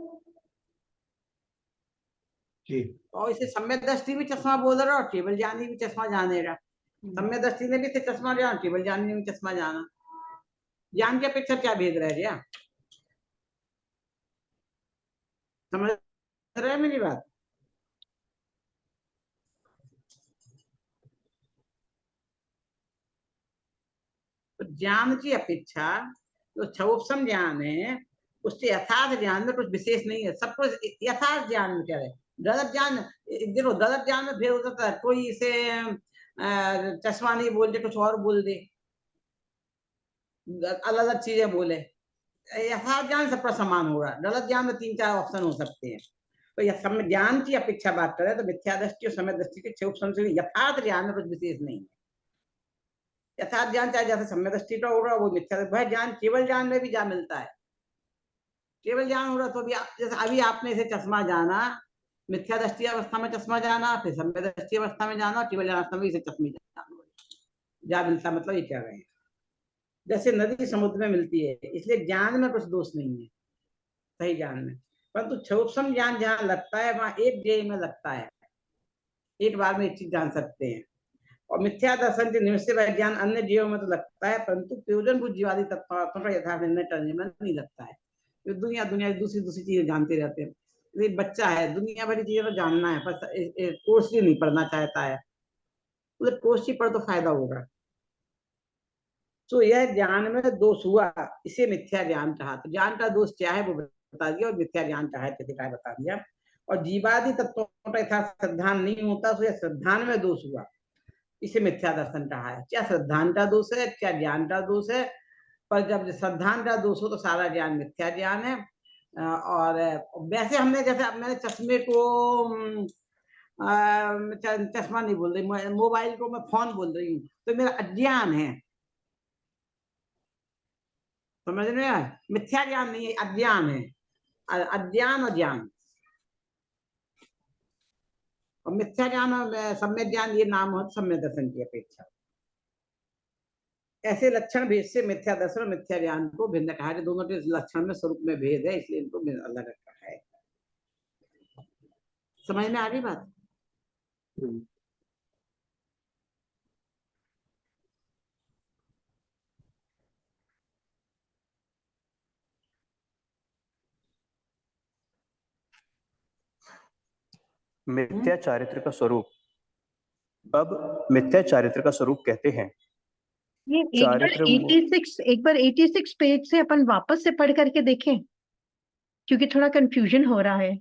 जी। और इसे सम्यक दृष्टि भी चश्मा बोलेगा और केवल ज्ञानी भी चश्मा जानेगा। सम्यक दृष्टि ने भी इसे चश्मा जाना, केवल ज्ञानी ने भी चश्मा जाना। ज्ञान के अपेक्षा क्या भेद रह गया? समझ रहे मेरी बात? तो ज्ञान की अपेक्षा जो क्षयोक्षम ज्ञान है, उसके यथार्थ ज्ञान में कुछ विशेष नहीं है, सब कुछ यथार्थ ज्ञान में क्या है। गलत ज्ञान, देखो गलत ज्ञान में भेद हो सकता है, कोई इसे चश्मा नहीं बोल दे, कुछ और बोल दे, अलग अलग चीजें बोले। यथार्थ ज्ञान सबका समान होगा, गलत ज्ञान में 3-4 ऑप्शन हो सकते हैं। तो यह समय ज्ञान की अपेक्षा बात करें तो मिथ्या दृष्टि और समय दृष्टि के क्षयोक्षम से यथार्थ ज्ञान में कुछ विशेष नहीं है। यथार्थ ज्ञान चाहे जैसे सम्यक दृष्टि का होगा, वो मिथ्या वह ज्ञान केवल ज्ञान में भी जा मिलता है। केवल ज्ञान हो रहा तो भी जैसे अभी आपने इसे चश्मा जाना, मिथ्या दृष्टि अवस्था में चश्मा जाना, फिर सम्यक दृष्टि अवस्था में जाना, केवल अवस्था में इसे चश्मे जाना जा मिलता, मतलब ये कह रहे हैं। जैसे नदी समुद्र में मिलती है, इसलिए ज्ञान में कुछ दोष नहीं है, सही ज्ञान में, परंतु क्षयोक्षम ज्ञान जहाँ लगता है वहां एक देह में लगता है, एक बार में एक चीज जान सकते हैं। और मिथ्या दर्शन के निमित्त वह ज्ञान अन्य जीवों में तो लगता है, परंतु प्रयोजन जीवादी तत्वों का यथार्थ निर्णय करने में नहीं लगता है। तो दुनिया दुनिया दूसरी दूसरी चीजें जानते रहते हैं। ये बच्चा है, दुनिया भरी चीजें तो जानना है, पर कोर्स ही नहीं पढ़ना चाहता है, मतलब कोर्स ही पढ़ तो फायदा होगा। तो यह ज्ञान में दोष हुआ, इसे मिथ्या ज्ञान कहा। तो ज्ञान का दोष क्या है वो बता दिया, और मिथ्या ज्ञान का है बता दिया। और जीवादि तत्वों का यथार्थ श्रद्धान नहीं होता, तो यह श्रद्धान में दोष हुआ, इसे मिथ्या दर्शन कहा है। क्या श्रद्धान का दोष है, क्या ज्ञान का दोष है? पर जब श्रद्धान का दोष हो तो सारा ज्ञान मिथ्या ज्ञान है। और वैसे हमने, जैसे मैंने चश्मे को चश्मा नहीं बोल रही, मोबाइल को मैं फोन बोल रही हूँ, तो मेरा अज्ञान है, समझ में आया? मिथ्या ज्ञान नहीं है, अज्ञान है। अज्ञान और ज्ञान, और मिथ्या ज्ञान और सम्यक ज्ञान ये नाम हो सम्यक दर्शन की अपेक्षा। ऐसे लक्षण भेद से मिथ्या दर्शन और मिथ्या ज्ञान को भिन्न कहा है, दोनों के लक्षण में स्वरूप में भेद है, इसलिए इनको अलग रखा है। समझ में आ गई बात? मिथ्या चारित्र का स्वरूप। अब मिथ्या चारित्र का स्वरूप कहते हैं ये चारित्र। एक बार 86 पेज से अपन वापस से पढ़ करके देखें, क्योंकि थोड़ा कंफ्यूजन हो रहा है।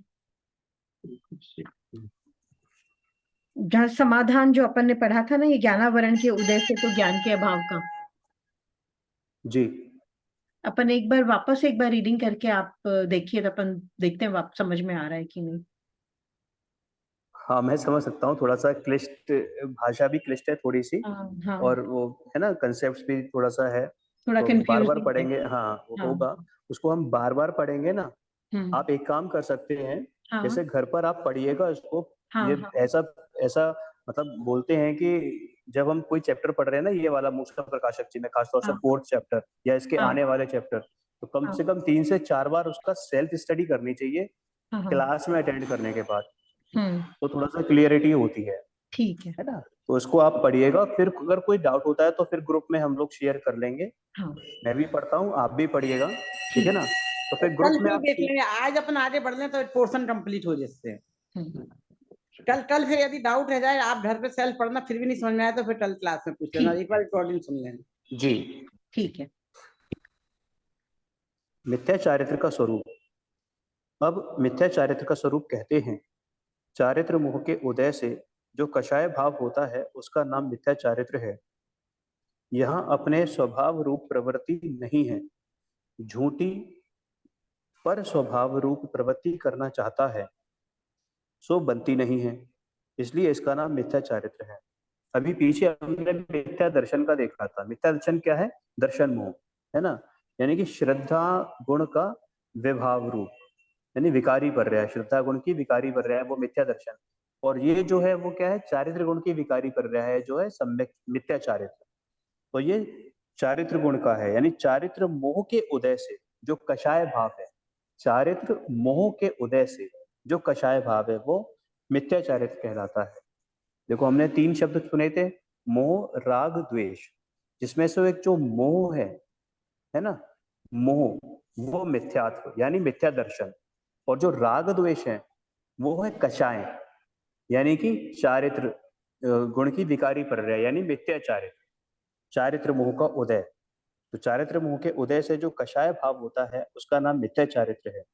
जहाँ समाधान जो अपन ने पढ़ा था ना, ये ज्ञानावरण के उदय से तो ज्ञान के अभाव का, जी अपन एक बार रीडिंग करके आप देखिए, तो अपन देखते हैं वापस समझ में आ रहा है कि नहीं। हाँ, मैं समझ सकता हूँ, थोड़ा सा क्लिष्ट भाषा भी क्लिष्ट है थोड़ी सी, हाँ, और वो है ना, कंसेप्ट भी थोड़ा सा है, थोड़ा तो बार बार कंफ्यूजिंग है। पढ़ेंगे। हाँ, वो हाँ, होगा, उसको हम बार बार पढ़ेंगे ना। हम्म, आप एक काम कर सकते हैं, हाँ, जैसे घर पर आप पढ़िएगा इसको। हाँ, ये हाँ, ऐसा ऐसा मतलब बोलते हैं कि जब हम कोई चैप्टर पढ़ रहे हैं ना, ये वाला मूक प्रकाशक जी में खासतौर से हाँ, 4th चैप्टर या इसके हाँ, आने वाले चैप्टर, तो कम हाँ, से कम 3 से 4 बार उसका सेल्फ स्टडी करनी चाहिए हाँ, हाँ, क्लास में अटेंड करने के बाद, हम्म, तो थोड़ा सा क्लियरिटी होती ठीक है। है ना। तो इसको आप पढ़िएगा, फिर अगर कोई डाउट होता है तो फिर ग्रुप में हम लोग शेयर कर लेंगे। हाँ, मैं भी पढ़ता हूँ, आप भी पढ़िएगा, ठीक है ठीक। ना। तो फिर कल ग्रुप में फिर आप देख लेंगे, आज अपन आगे बढ़ लें तो पोर्शन कंप्लीट हो जिससे। हम्म, कल फिर यदि डाउट रह जाए, आप घर पे सेल्फ पढ़ना, फिर भी नहीं समझ में आया तो फिर कल क्लास में पूछ लेना, ठीक एक बार रिकॉर्डिंग सुन लेना। जी। ठीक है। मिथ्या चारित्र का स्वरूप। अब मिथ्या चारित्र का स्वरूप कहते हैं चारित्र मोह के उदय से जो कषाय भाव होता है उसका नाम मिथ्या चारित्र है। यहाँ अपने स्वभाव रूप प्रवृत्ति नहीं है, झूठी पर स्वभाव रूप प्रवृत्ति करना चाहता है, सो बनती नहीं है, इसलिए इसका नाम मिथ्या चारित्र है। अभी पीछे हमने मिथ्या दर्शन का देखा था। मिथ्या दर्शन क्या है? दर्शन मोह, है ना, यानी कि श्रद्धा गुण का विभाव रूप, यानी विकारी पर रहा है, श्रद्धा गुण की विकारी पर रहा है, वो मिथ्या दर्शन। और ये जो है वो क्या है? चारित्र गुण की विकारी कर रहा है, जो है सम्यक मिथ्या चारित्र। तो ये चारित्र गुण का है, यानी चारित्र मोह के उदय से जो कषाय भाव है, चारित्र मोह के उदय से जो कषाय भाव है वो मिथ्या चारित्र कहलाता है। देखो, हमने 3 शब्द सुने थे, मोह राग द्वेष, जिसमें से एक जो मोह है ना, मोह, वो मिथ्यात्व यानी मिथ्या दर्शन, और जो राग द्वेष है वो है कषाय, यानी कि चारित्र गुण की विकारी पर रहा है, यानी मिथ्या चारित्र, चारित्र मोह का उदय। तो चारित्र मोह के उदय से जो कषाय भाव होता है उसका नाम मिथ्या चारित्र है।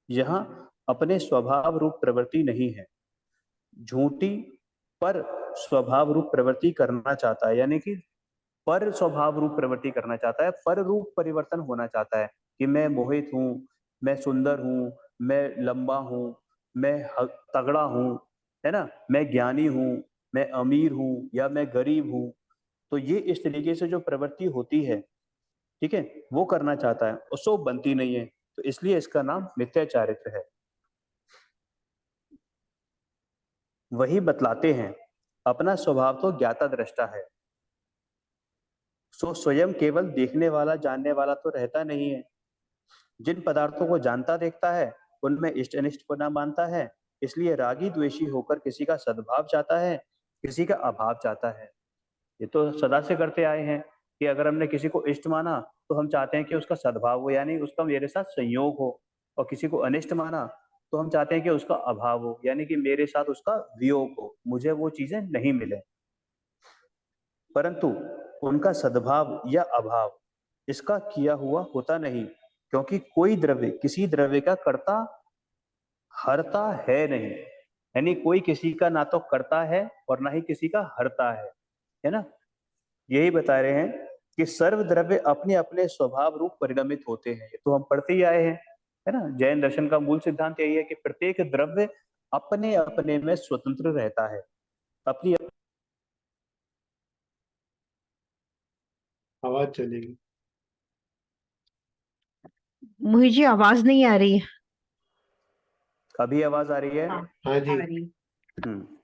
यहाँ अपने स्वभाव रूप प्रवृत्ति नहीं है, झूठी पर स्वभाव रूप प्रवृत्ति करना चाहता है, यानी कि पर स्वभाव रूप प्रवृत्ति करना चाहता है, पर रूप परिवर्तन होना चाहता है कि मैं मोहित हूँ, मैं सुंदर हूँ, मैं लंबा हूँ, मैं तगड़ा हूँ, है ना, मैं ज्ञानी हूँ, मैं अमीर हूँ या मैं गरीब हूँ। तो ये इस तरीके से जो प्रवृत्ति होती है, ठीक है, वो करना चाहता है, उसको बनती नहीं है, तो इसलिए इसका नाम मिथ्या चारित्र है। वही बतलाते हैं अपना स्वभाव तो ज्ञाता दृष्टा है, सो स्वयं केवल देखने वाला जानने वाला तो रहता नहीं है। जिन पदार्थों को जानता देखता है उनमें इष्ट अनिष्ट को ना मानता है, इसलिए रागी द्वेषी होकर किसी का सद्भाव चाहता है, किसी का अभाव चाहता है। ये तो सदा से करते आए हैं कि अगर हमने किसी को इष्ट माना तो हम चाहते हैं कि उसका सद्भाव हो, यानी उसका मेरे साथ संयोग हो, और किसी को अनिष्ट माना तो हम चाहते हैं कि उसका अभाव हो, यानी कि मेरे साथ उसका वियोग हो, मुझे वो चीजें नहीं मिले। परंतु उनका सद्भाव या अभाव इसका किया हुआ होता नहीं, क्योंकि कोई द्रव्य किसी द्रव्य का कर्ता हरता है नहीं, यानी कोई किसी का ना तो करता है और ना ही किसी का हरता है ना। यही बता रहे हैं कि सर्व द्रव्य अपने अपने स्वभाव रूप परिणमित होते हैं, ये तो हम पढ़ते ही आए हैं, है ना। जैन दर्शन का मूल सिद्धांत यही है कि प्रत्येक द्रव्य अपने अपने में स्वतंत्र रहता है, अपनी आवाज चलेगी। मुझे आवाज नहीं आ रही है। अभी आवाज आ रही है? हाँ, हाँ आ जी। रही है।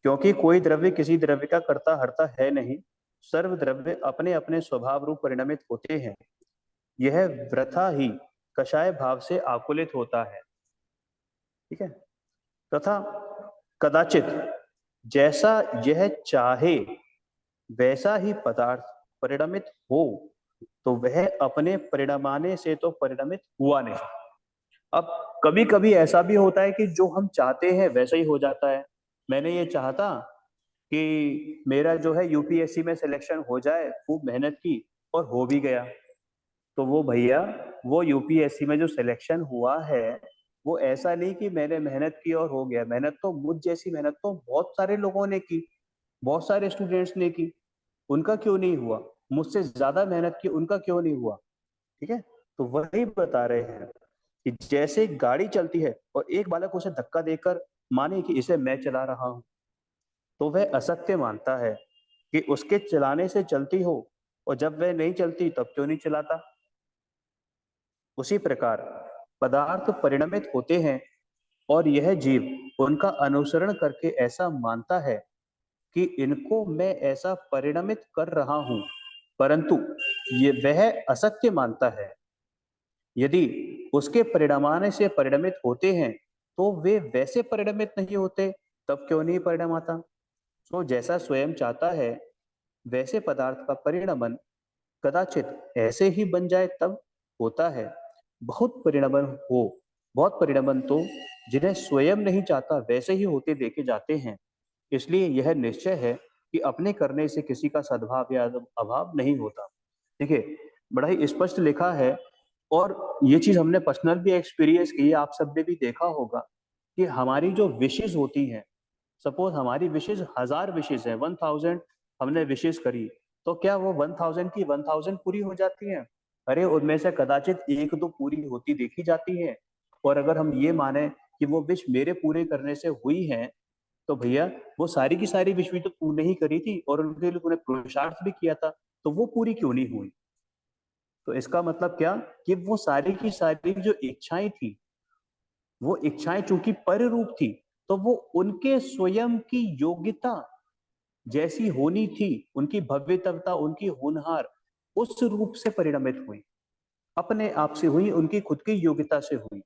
क्योंकि कोई द्रव्य किसी द्रव्य का कर्ता हरता है नहीं, सर्व द्रव्य अपने अपने स्वभाव रूप परिणमित होते हैं, यह वृथा ही कषाय भाव से आकुलित होता है, ठीक है। तथा कदाचित जैसा यह चाहे वैसा ही पदार्थ परिणमित हो, तो वह अपने परिणमाने से तो परिणमित हुआ नहीं, अब कभी कभी ऐसा भी होता है कि जो हम चाहते हैं वैसा ही हो जाता है। मैंने ये चाहता कि मेरा जो है यूपीएससी में सिलेक्शन हो जाए, खूब मेहनत की और हो भी गया। तो वो भैया, वो यूपीएससी में जो सिलेक्शन हुआ है वो ऐसा नहीं कि मैंने मेहनत की और हो गया। मेहनत तो मुझ जैसी मेहनत तो बहुत सारे लोगों ने की, बहुत सारे स्टूडेंट्स ने की। उनका क्यों नहीं हुआ? मुझसे ज्यादा मेहनत की, उनका क्यों नहीं हुआ? ठीक है। तो वही बता रहे हैं कि जैसे गाड़ी चलती है और एक बालक उसे धक्का देकर माने कि इसे मैं चला रहा हूं, तो वह असत्य मानता है कि उसके चलाने से चलती हो, और जब वह नहीं चलती तब क्यों नहीं चलाता। उसी प्रकार पदार्थ परिणमित होते हैं और यह जीव उनका अनुसरण करके ऐसा मानता है कि इनको मैं ऐसा परिणमित कर रहा हूं, परंतु ये वह असत्य मानता है। यदि उसके परिणमाने से परिणमित होते हैं तो वे वैसे परिणमित नहीं होते, तब क्यों नहीं परिणमाता। तो जैसा स्वयं चाहता है वैसे पदार्थ का परिणमन कदाचित ऐसे ही बन जाए तब होता है। बहुत परिणमन हो, बहुत परिणमन तो जिन्हें स्वयं नहीं चाहता वैसे ही होते देखे जाते हैं। इसलिए यह निश्चय है कि अपने करने से किसी का सद्भाव या अभाव नहीं होता। देखिए, बड़ा ही स्पष्ट लिखा है, और ये चीज हमने पर्सनल भी एक्सपीरियंस की है, आप सबने भी देखा होगा कि हमारी जो विशेष होती हैं, सपोज हमारी विशेष 1000 विशेष है, 1000 हमने विशेष करी, तो क्या वो 1000 की 1000 पूरी हो जाती हैं? अरे उनमें से कदाचित एक दो पूरी होती देखी जाती है। और अगर हम ये माने कि वो विश मेरे पूरे करने से हुई है, तो भैया वो सारी की सारी विश भी तो तूने ही करी थी और उनके लिए तूने पुरुषार्थ भी किया था, तो वो पूरी क्यों नहीं हुई? तो इसका मतलब क्या कि वो सारी की सारी जो इच्छाएं थी, वो इच्छाएं चूंकि पर रूप थी, तो वो उनके स्वयं की योग्यता जैसी होनी थी, उनकी भव्यता, उनकी होनहार, उस रूप से परिणमित हुई, अपने आप से हुई, उनकी खुद की योग्यता से हुई।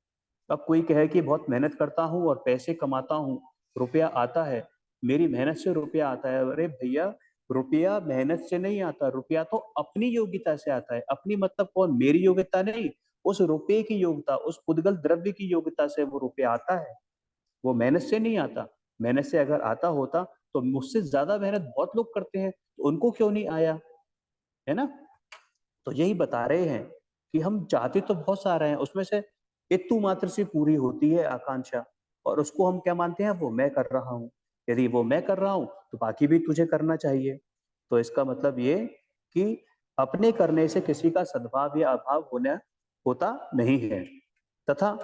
अब कोई कहे कि बहुत मेहनत करता हूँ और पैसे कमाता हूँ, रुपया आता है, मेरी मेहनत से रुपया आता है। अरे भैया, रुपया मेहनत से नहीं आता, रुपया तो अपनी योग्यता से आता है। अपनी मतलब कौन? मेरी योग्यता नहीं, उस रुपये की योग्यता, उस उद्गल द्रव्य की योग्यता से वो रुपया आता है। वो मेहनत से नहीं आता। मेहनत से अगर आता होता तो मुझसे ज्यादा मेहनत बहुत लोग करते हैं, तो उनको क्यों नहीं आया? है ना? तो यही बता रहे हैं कि हम चाहते तो बहुत सारा है, उसमें से इतु मात्र से पूरी होती है आकांक्षा, और उसको हम क्या मानते हैं? वो मैं कर रहा हूँ। यदि वो मैं कर रहा हूँ तो बाकी भी तुझे करना चाहिए। तो इसका मतलब ये कि अपने करने से किसी का सद्भाव या अभाव होना होता नहीं है, तथा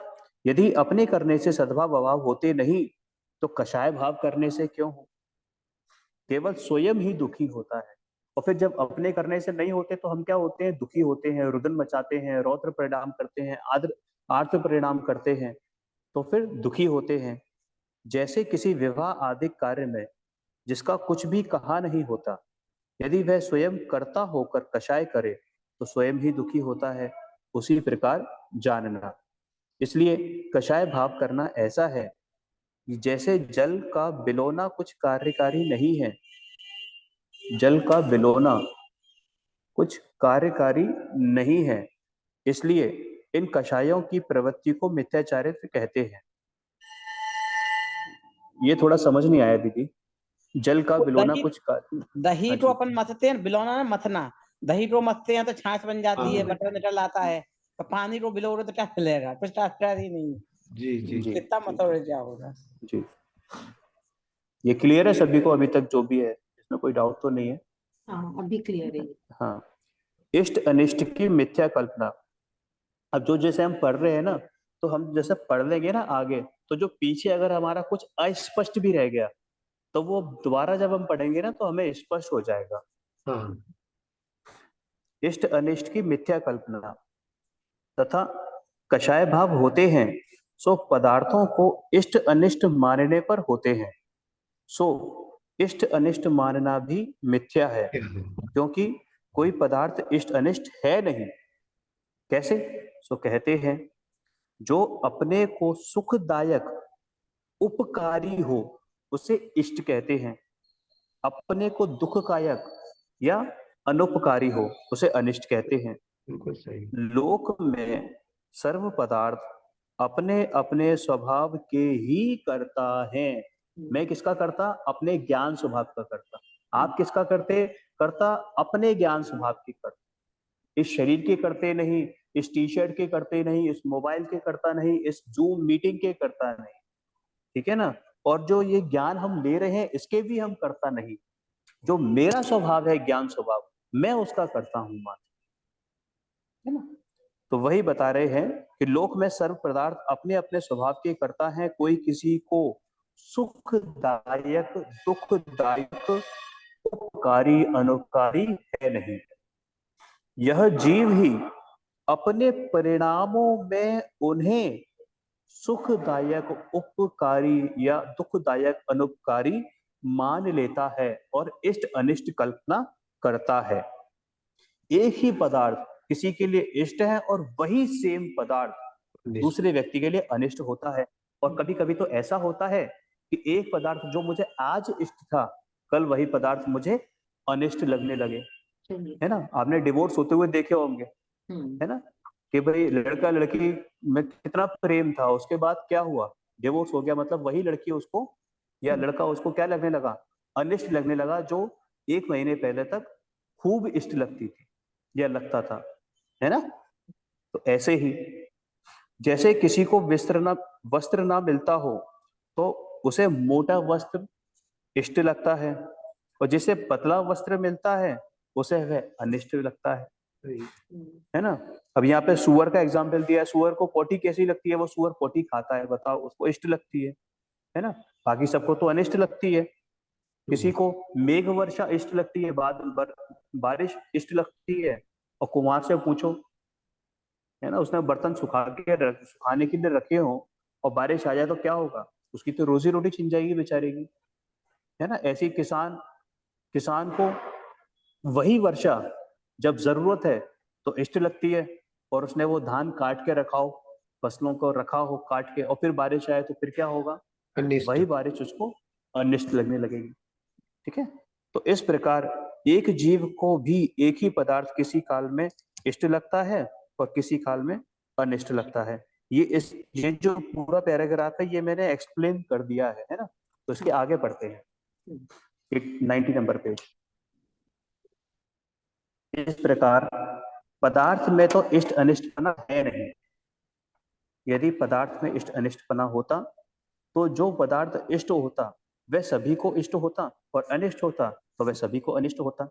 यदि अपने करने से सद्भाव अभाव होते नहीं तो कषाय भाव करने से क्यों हो? केवल स्वयं ही दुखी होता है। और फिर जब अपने करने से नहीं होते तो हम क्या होते हैं? दुखी होते हैं, रुदन मचाते हैं, रौद्र परिणाम करते हैं, आद्र आर्त परिणाम करते हैं, तो फिर दुखी होते हैं। जैसे किसी विवाह आदि कार्य में जिसका कुछ भी कहा नहीं होता, यदि वह स्वयं कर्ता होकर कषाय करे तो स्वयं ही दुखी होता है। उसी प्रकार जानना, इसलिए कषाय भाव करना ऐसा है कि जैसे जल का बिलोना कुछ कार्यकारी नहीं है, जल का बिलोना कुछ कार्यकारी नहीं है, इसलिए इन कषायों की प्रवृत्ति को मिथ्याचारित्र कहते हैं। ये थोड़ा समझ नहीं आया दीदी, जल का बिलोना दही कुछ कार्य। दही हाँ को जी। अपन मथते हैं, बिलोना ना मथना। दही को मथते हैं तो छाछ बन जाती है, हाँ। बटर निकल आता है। तो पानी को बिलो रहे तो क्या मिलेगा? कुछ टास्टर ही नहीं। जी जी जी कितना मतोड़े क्या होगा? जी, ये क्लियर है सभी को अभी तक जो भी है? इसमें कोई डाउट तो नहीं है? हाँ, अभी क्लियर है। हाँ। इष्ट अनिष्ट की मिथ्या कल्पना। अब जो जैसे हम पढ़ रहे हैं ना, तो हम जैसे पढ़ लेंगे ना आगे, तो जो पीछे अगर हमारा कुछ अस्पष्ट भी रह गया तो वो दोबारा जब हम पढ़ेंगे ना तो हमें स्पष्ट हो जाएगा। हाँ। इष्ट अनिष्ट की मिथ्या कल्पना तथा कषाय भाव होते हैं, सो पदार्थों को इष्ट अनिष्ट मानने पर होते हैं। सो इष्ट अनिष्ट मानना भी मिथ्या है, क्या है? क्योंकि कोई पदार्थ इष्ट अनिष्ट है नहीं। कैसे? सो कहते हैं, जो अपने को सुखदायक उपकारी हो उसे इष्ट कहते हैं, अपने को दुखदायक या अनुपकारी हो उसे अनिष्ट कहते हैं। बिल्कुल सही। लोक में सर्व पदार्थ अपने अपने स्वभाव के ही करता है। मैं किसका करता? अपने ज्ञान स्वभाव का करता। आप किसका करते? करता अपने ज्ञान स्वभाव की करता। इस शरीर के करते नहीं, इस टी शर्ट के करते नहीं, इस मोबाइल के करता नहीं, इस जूम मीटिंग के करता नहीं, ठीक है ना। और जो ये ज्ञान हम ले रहे हैं इसके भी हम करता नहीं। जो मेरा स्वभाव है ज्ञान स्वभाव, मैं उसका करता हूं मात्र, है ना। तो वही बता रहे हैं कि लोक में सर्व पदार्थ अपने अपने स्वभाव के करता है, कोई किसी को सुखदायक दुखदायक उपकारी अनुकारी है नहीं। यह जीव ही अपने परिणामों में उन्हें सुखदायक उपकारी या दुखदायक अनुपकारी मान लेता है और इष्ट अनिष्ट कल्पना करता है। एक ही पदार्थ किसी के लिए इष्ट है और वही सेम पदार्थ दूसरे व्यक्ति के लिए अनिष्ट होता है। और कभी कभी तो ऐसा होता है कि एक पदार्थ जो मुझे आज इष्ट था, कल वही पदार्थ मुझे अनिष्ट लगने लगे, है ना। आपने डिवोर्स होते हुए देखे होंगे, है ना, कि भाई लड़का लड़की में कितना प्रेम था, उसके बाद क्या हुआ, डिवोर्स हो गया, मतलब वही लड़की उसको या लड़का उसको क्या लगने लगा, अनिष्ट लगने लगा, जो 1 महीने पहले तक खूब इष्ट लगती थी या लगता था, है ना। तो ऐसे ही जैसे किसी को वस्त्र ना मिलता हो तो उसे मोटा वस्त्र इष्ट लगता है, और जिसे पतला वस्त्र मिलता है उसे वह अनिष्ट लगता है ना। अब यहाँ पे सुअर का एग्जाम्पल दिया है, सुअर को पोटी कैसी लगती है, वो सुअर पोटी खाता है, बताओ, उसको इष्ट लगती है ना। बाकी सबको तो अनिष्ट लगती है। किसी को मेघ वर्षा इष्ट लगती है, बारिश इष्ट लगती है, और कुमार से पूछो, है ना, उसने बर्तन सुखाने के लिए रखे हो और बारिश आ जाए तो क्या होगा, उसकी तो रोजी रोटी छिन जाएगी बेचारे की, है ना। ऐसी किसान को वही वर्षा जब जरूरत है तो इष्ट लगती है, और उसने वो धान काट के रखा हो, फसलों को रखा हो काट के, और फिर बारिश आए तो फिर क्या होगा, वही बारिश उसको अनिष्ट लगने लगेगी, ठीक है। तो इस प्रकार एक जीव को भी एक ही पदार्थ किसी काल में इष्ट लगता है और किसी काल में अनिष्ट लगता है। ये जो पूरा पैराग्राफ है ये मैंने एक्सप्लेन कर दिया है ना। तो इसके आगे पढ़ते हैं, 90 नंबर पेज। इस प्रकार पदार्थ में तो इष्ट अनिष्टपना है नहीं। यदि पदार्थ में इष्ट अनिष्टपना होता तो जो पदार्थ इष्ट होता वह सभी को इष्ट होता, और अनिष्ट होता तो वह सभी को अनिष्ट होता।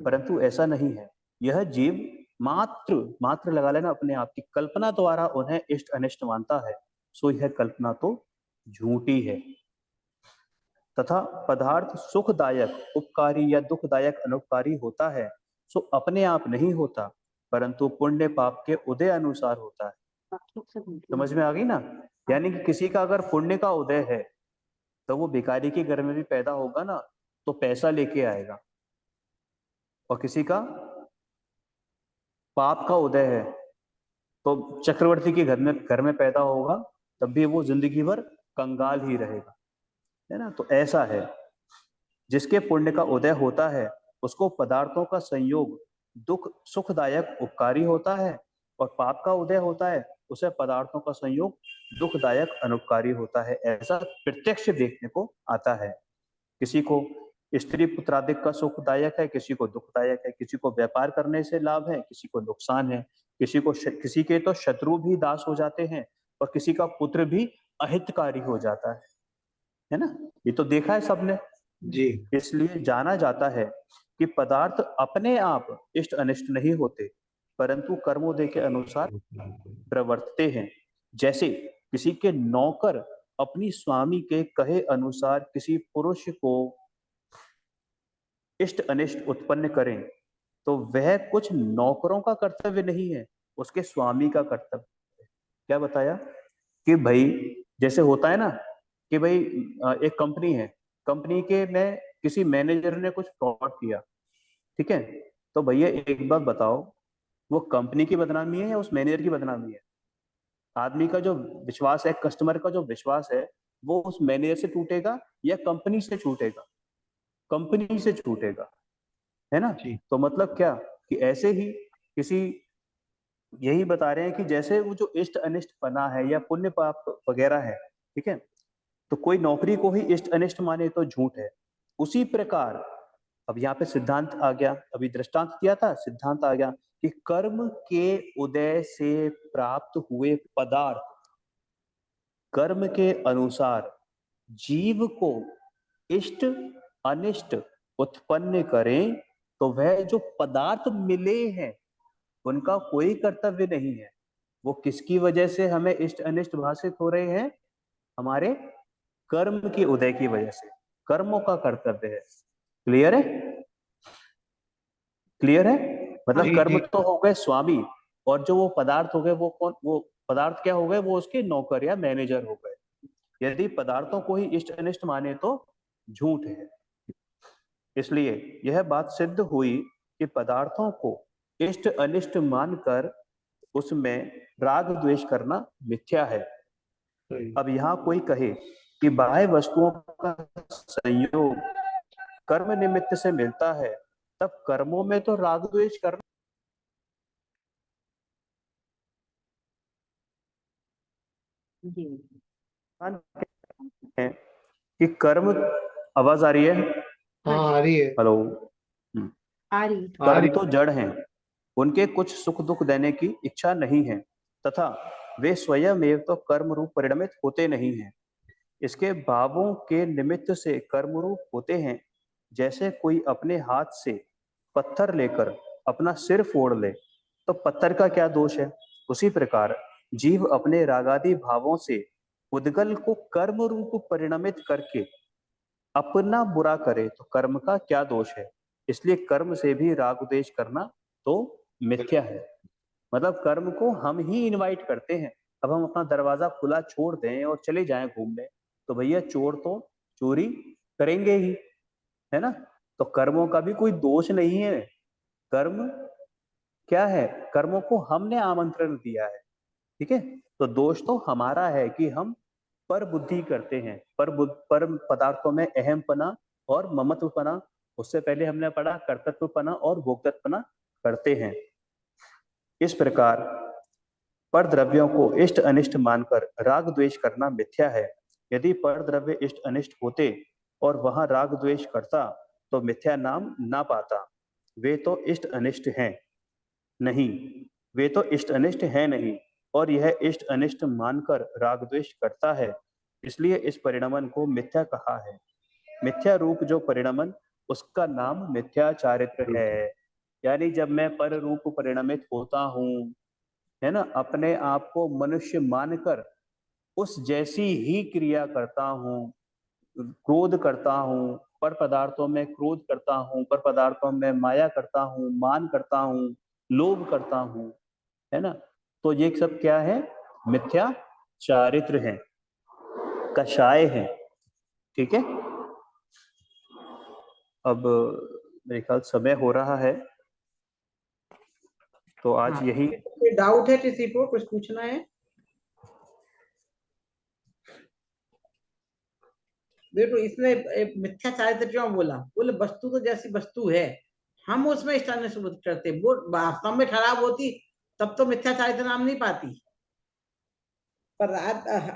परंतु ऐसा नहीं है। यह जीव मात्र लगा लेना अपने आप की, कल्पना द्वारा उन्हें इष्ट अनिष्ट मानता है, सो यह कल्पना तो झूठी है। तथा पदार्थ सुखदायक उपकारी या दुखदायक अनुपकारी होता है, सो अपने आप नहीं होता, परंतु पुण्य पाप के उदय अनुसार होता है। समझ में आ गई ना। यानी कि किसी का अगर पुण्य का उदय है तो वो भिखारी के घर में भी पैदा होगा ना तो पैसा लेके आएगा, और किसी का पाप का उदय है तो चक्रवर्ती के घर में पैदा होगा तब भी वो जिंदगी भर कंगाल ही रहेगा, है ना। तो ऐसा है, जिसके पुण्य का उदय होता है उसको पदार्थों का संयोग दुख सुखदायक उपकारी होता है, और पाप का उदय होता है उसे पदार्थों का संयोग दुखदायक अनुपकारी होता है। ऐसा प्रत्यक्ष देखने को आता है। किसी को स्त्री पुत्रादिक का सुखदायक है, किसी को दुखदायक है, किसी को व्यापार करने से लाभ है, किसी को नुकसान है, किसी के तो शत्रु भी दास हो जाते हैं, और किसी का पुत्र भी अहितकारी हो जाता है ना। ये तो देखा है सबने जी। इसलिए जाना जाता है कि पदार्थ अपने आप इष्ट अनिष्ट नहीं होते, परंतु कर्मोदय के अनुसार प्रवर्तते हैं। जैसे किसी के नौकर अपनी स्वामी के कहे अनुसार किसी पुरुष को इष्ट अनिष्ट उत्पन्न करें तो वह कुछ नौकरों का कर्तव्य नहीं है, उसके स्वामी का कर्तव्य है। क्या बताया कि भाई जैसे होता है ना कि भाई एक कंपनी है, कंपनी के में किसी मैनेजर ने कुछ फ्रॉड किया, ठीक है। तो भैया एक बात बताओ, वो कंपनी की बदनामी है या उस मैनेजर की बदनामी है? आदमी का जो विश्वास है, कस्टमर का जो विश्वास है, वो उस मैनेजर से टूटेगा या कंपनी से छूटेगा? कंपनी से छूटेगा, है ना। जी। तो मतलब क्या कि ऐसे ही किसी यही बता रहे हैं कि जैसे वो जो इष्ट अनिष्ट पना है या पुण्य पाप वगैरह है, ठीक है, तो कोई नौकरी को ही इष्ट अनिष्ट माने तो झूठ है। उसी प्रकार अब यहाँ पे सिद्धांत आ गया, अभी दृष्टांत दिया था, सिद्धांत आ गया कि कर्म के उदय से प्राप्त हुए पदार्थ कर्म के अनुसार जीव को इष्ट अनिष्ट उत्पन्न करें, तो वह जो पदार्थ मिले हैं उनका कोई कर्तव्य नहीं है। वो किसकी वजह से हमें इष्ट अनिष्ट भाषित हो रहे हैं? हमारे कर्म के उदय की वजह से, कर्मों का कर्तव्य है। क्लियर है? क्लियर है? मतलब जी कर्म जी। तो हो गए स्वामी, और जो वो पदार्थ हो गए वो कौन? वो पदार्थ क्या हो गए? वो उसके नौकर या मैनेजर हो गए। यदि पदार्थों को ही इष्ट अनिष्ट माने तो झूठ है। इसलिए यह बात सिद्ध हुई कि पदार्थों को इष्ट अनिष्ट मानकर उसमें राग द्वेष करना मिथ्या है। अब यहाँ कोई कहे कि बाह्य वस्तुओं का संयोग कर्म निमित्त से मिलता है, तब कर्मों में तो राग द्वेष करना जी है कि कर्म। आवाज आ रही है? हाँ आ रही है। हेलो। आ रही आ कर्म रही तो जड़ हैं, उनके कुछ सुख दुख देने की इच्छा नहीं है, तथा वे स्वयं एव तो कर्म रूप परिणमित होते नहीं हैं। इसके भावों के निमित्त से कर्म रूप होते हैं। जैसे कोई अपने हाथ से पत्थर लेकर अपना सिर फोड़ ले, तो पत्थर का क्या दोष है? उसी प्रकार जीव अपने रागादि भावों से उद्गल को कर्म रूप परिणमित करके अपना बुरा करे, तो कर्म का क्या दोष है? इसलिए कर्म से भी राग द्वेष करना तो मिथ्या है। मतलब कर्म को हम ही इनवाइट करते हैं। अब हम अपना दरवाजा खुला छोड़ दें और चले जाएं घूमने, तो भैया चोर तो चोरी करेंगे ही, है ना? तो कर्मों का भी कोई दोष नहीं है। कर्म क्या है? कर्मों को हमने आमंत्रण दिया है, ठीक है? तो दोष तो हमारा है कि हम पर बुद्धि करते हैं, पर पदार्थों में अहमपना और ममत्वपना, उससे पहले हमने पढ़ा कर्तृत्वपना और भोक्तृत्वपना करते हैं। इस प्रकार पर द्रव्यों को इष्ट अनिष्ट मानकर राग द्वेष करना मिथ्या है। यदि पर द्रव्य इष्ट अनिष्ट होते और वहां राग द्वेष करता, तो मिथ्या नाम ना पाता। वे तो इष्ट अनिष्ट हैं नहीं, वे तो इष्ट अनिष्ट है नहीं, और यह इष्ट अनिष्ट मानकर राग द्वेष करता है, इसलिए इस परिणमन को मिथ्या कहा है। मिथ्या रूप जो परिणमन, उसका नाम मिथ्या चारित्र है। यानी जब मैं पर रूप परिणमित होता हूँ, है ना, अपने आप को मनुष्य मानकर उस जैसी ही क्रिया करता हूँ, क्रोध करता हूँ, पर पदार्थों में क्रोध करता हूँ, पर पदार्थों में माया करता हूँ, मान करता हूँ, लोभ करता हूँ, है ना, तो ये सब क्या है? मिथ्या चारित्र है, कषाय है। ठीक है? अब मेरे ख्याल समय हो रहा है, तो आज हाँ, यही। कोई डाउट है किसी को? कुछ पूछना है? देखो इसने एक मिथ्या चारित्र क्यों बोला? बोले वस्तु तो जैसी वस्तु है, हम उसमें इष्टानिष्ट सुबुद्ध करते, वो वास्तव में खराब होती तब तो मिथ्या चारित्र नाम नहीं पाती। पर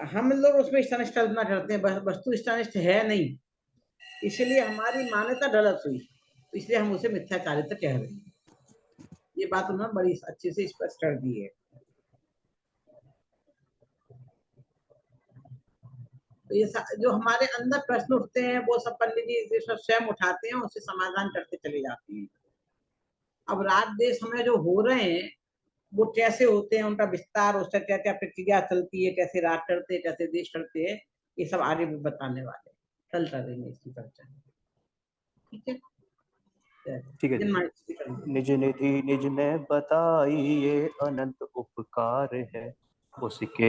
हम लोग उसमें इष्टानिष्ट कल्पना करते हैं, वस्तु इष्टानिष्ट है नहीं, इसलिए हमारी मान्यता गलत हुई, इसलिए हम उसे मिथ्या चारित्र कह रहे हैं। ये बात उन्होंने बड़ी अच्छे से स्पष्ट कर दी है। तो ये जो हमारे अंदर प्रश्न उठते हैं वो सब पंडित जी स्वयं उठाते हैं, उससे समाधान करते चले जाते हैं। अब राग देश में जो हो रहे हैं वो कैसे होते हैं, उनका विस्तार, उससे क्या क्या प्रक्रिया चलती है, कैसे राग करते हैं, कैसे देश करते हैं, ये सब आगे भी बताने वाले, कल करेंगे इसकी चर्चा। ठीक है? ठीक है जी। निज निधि निज ने बताई, ये अनंत उपकार है उसके।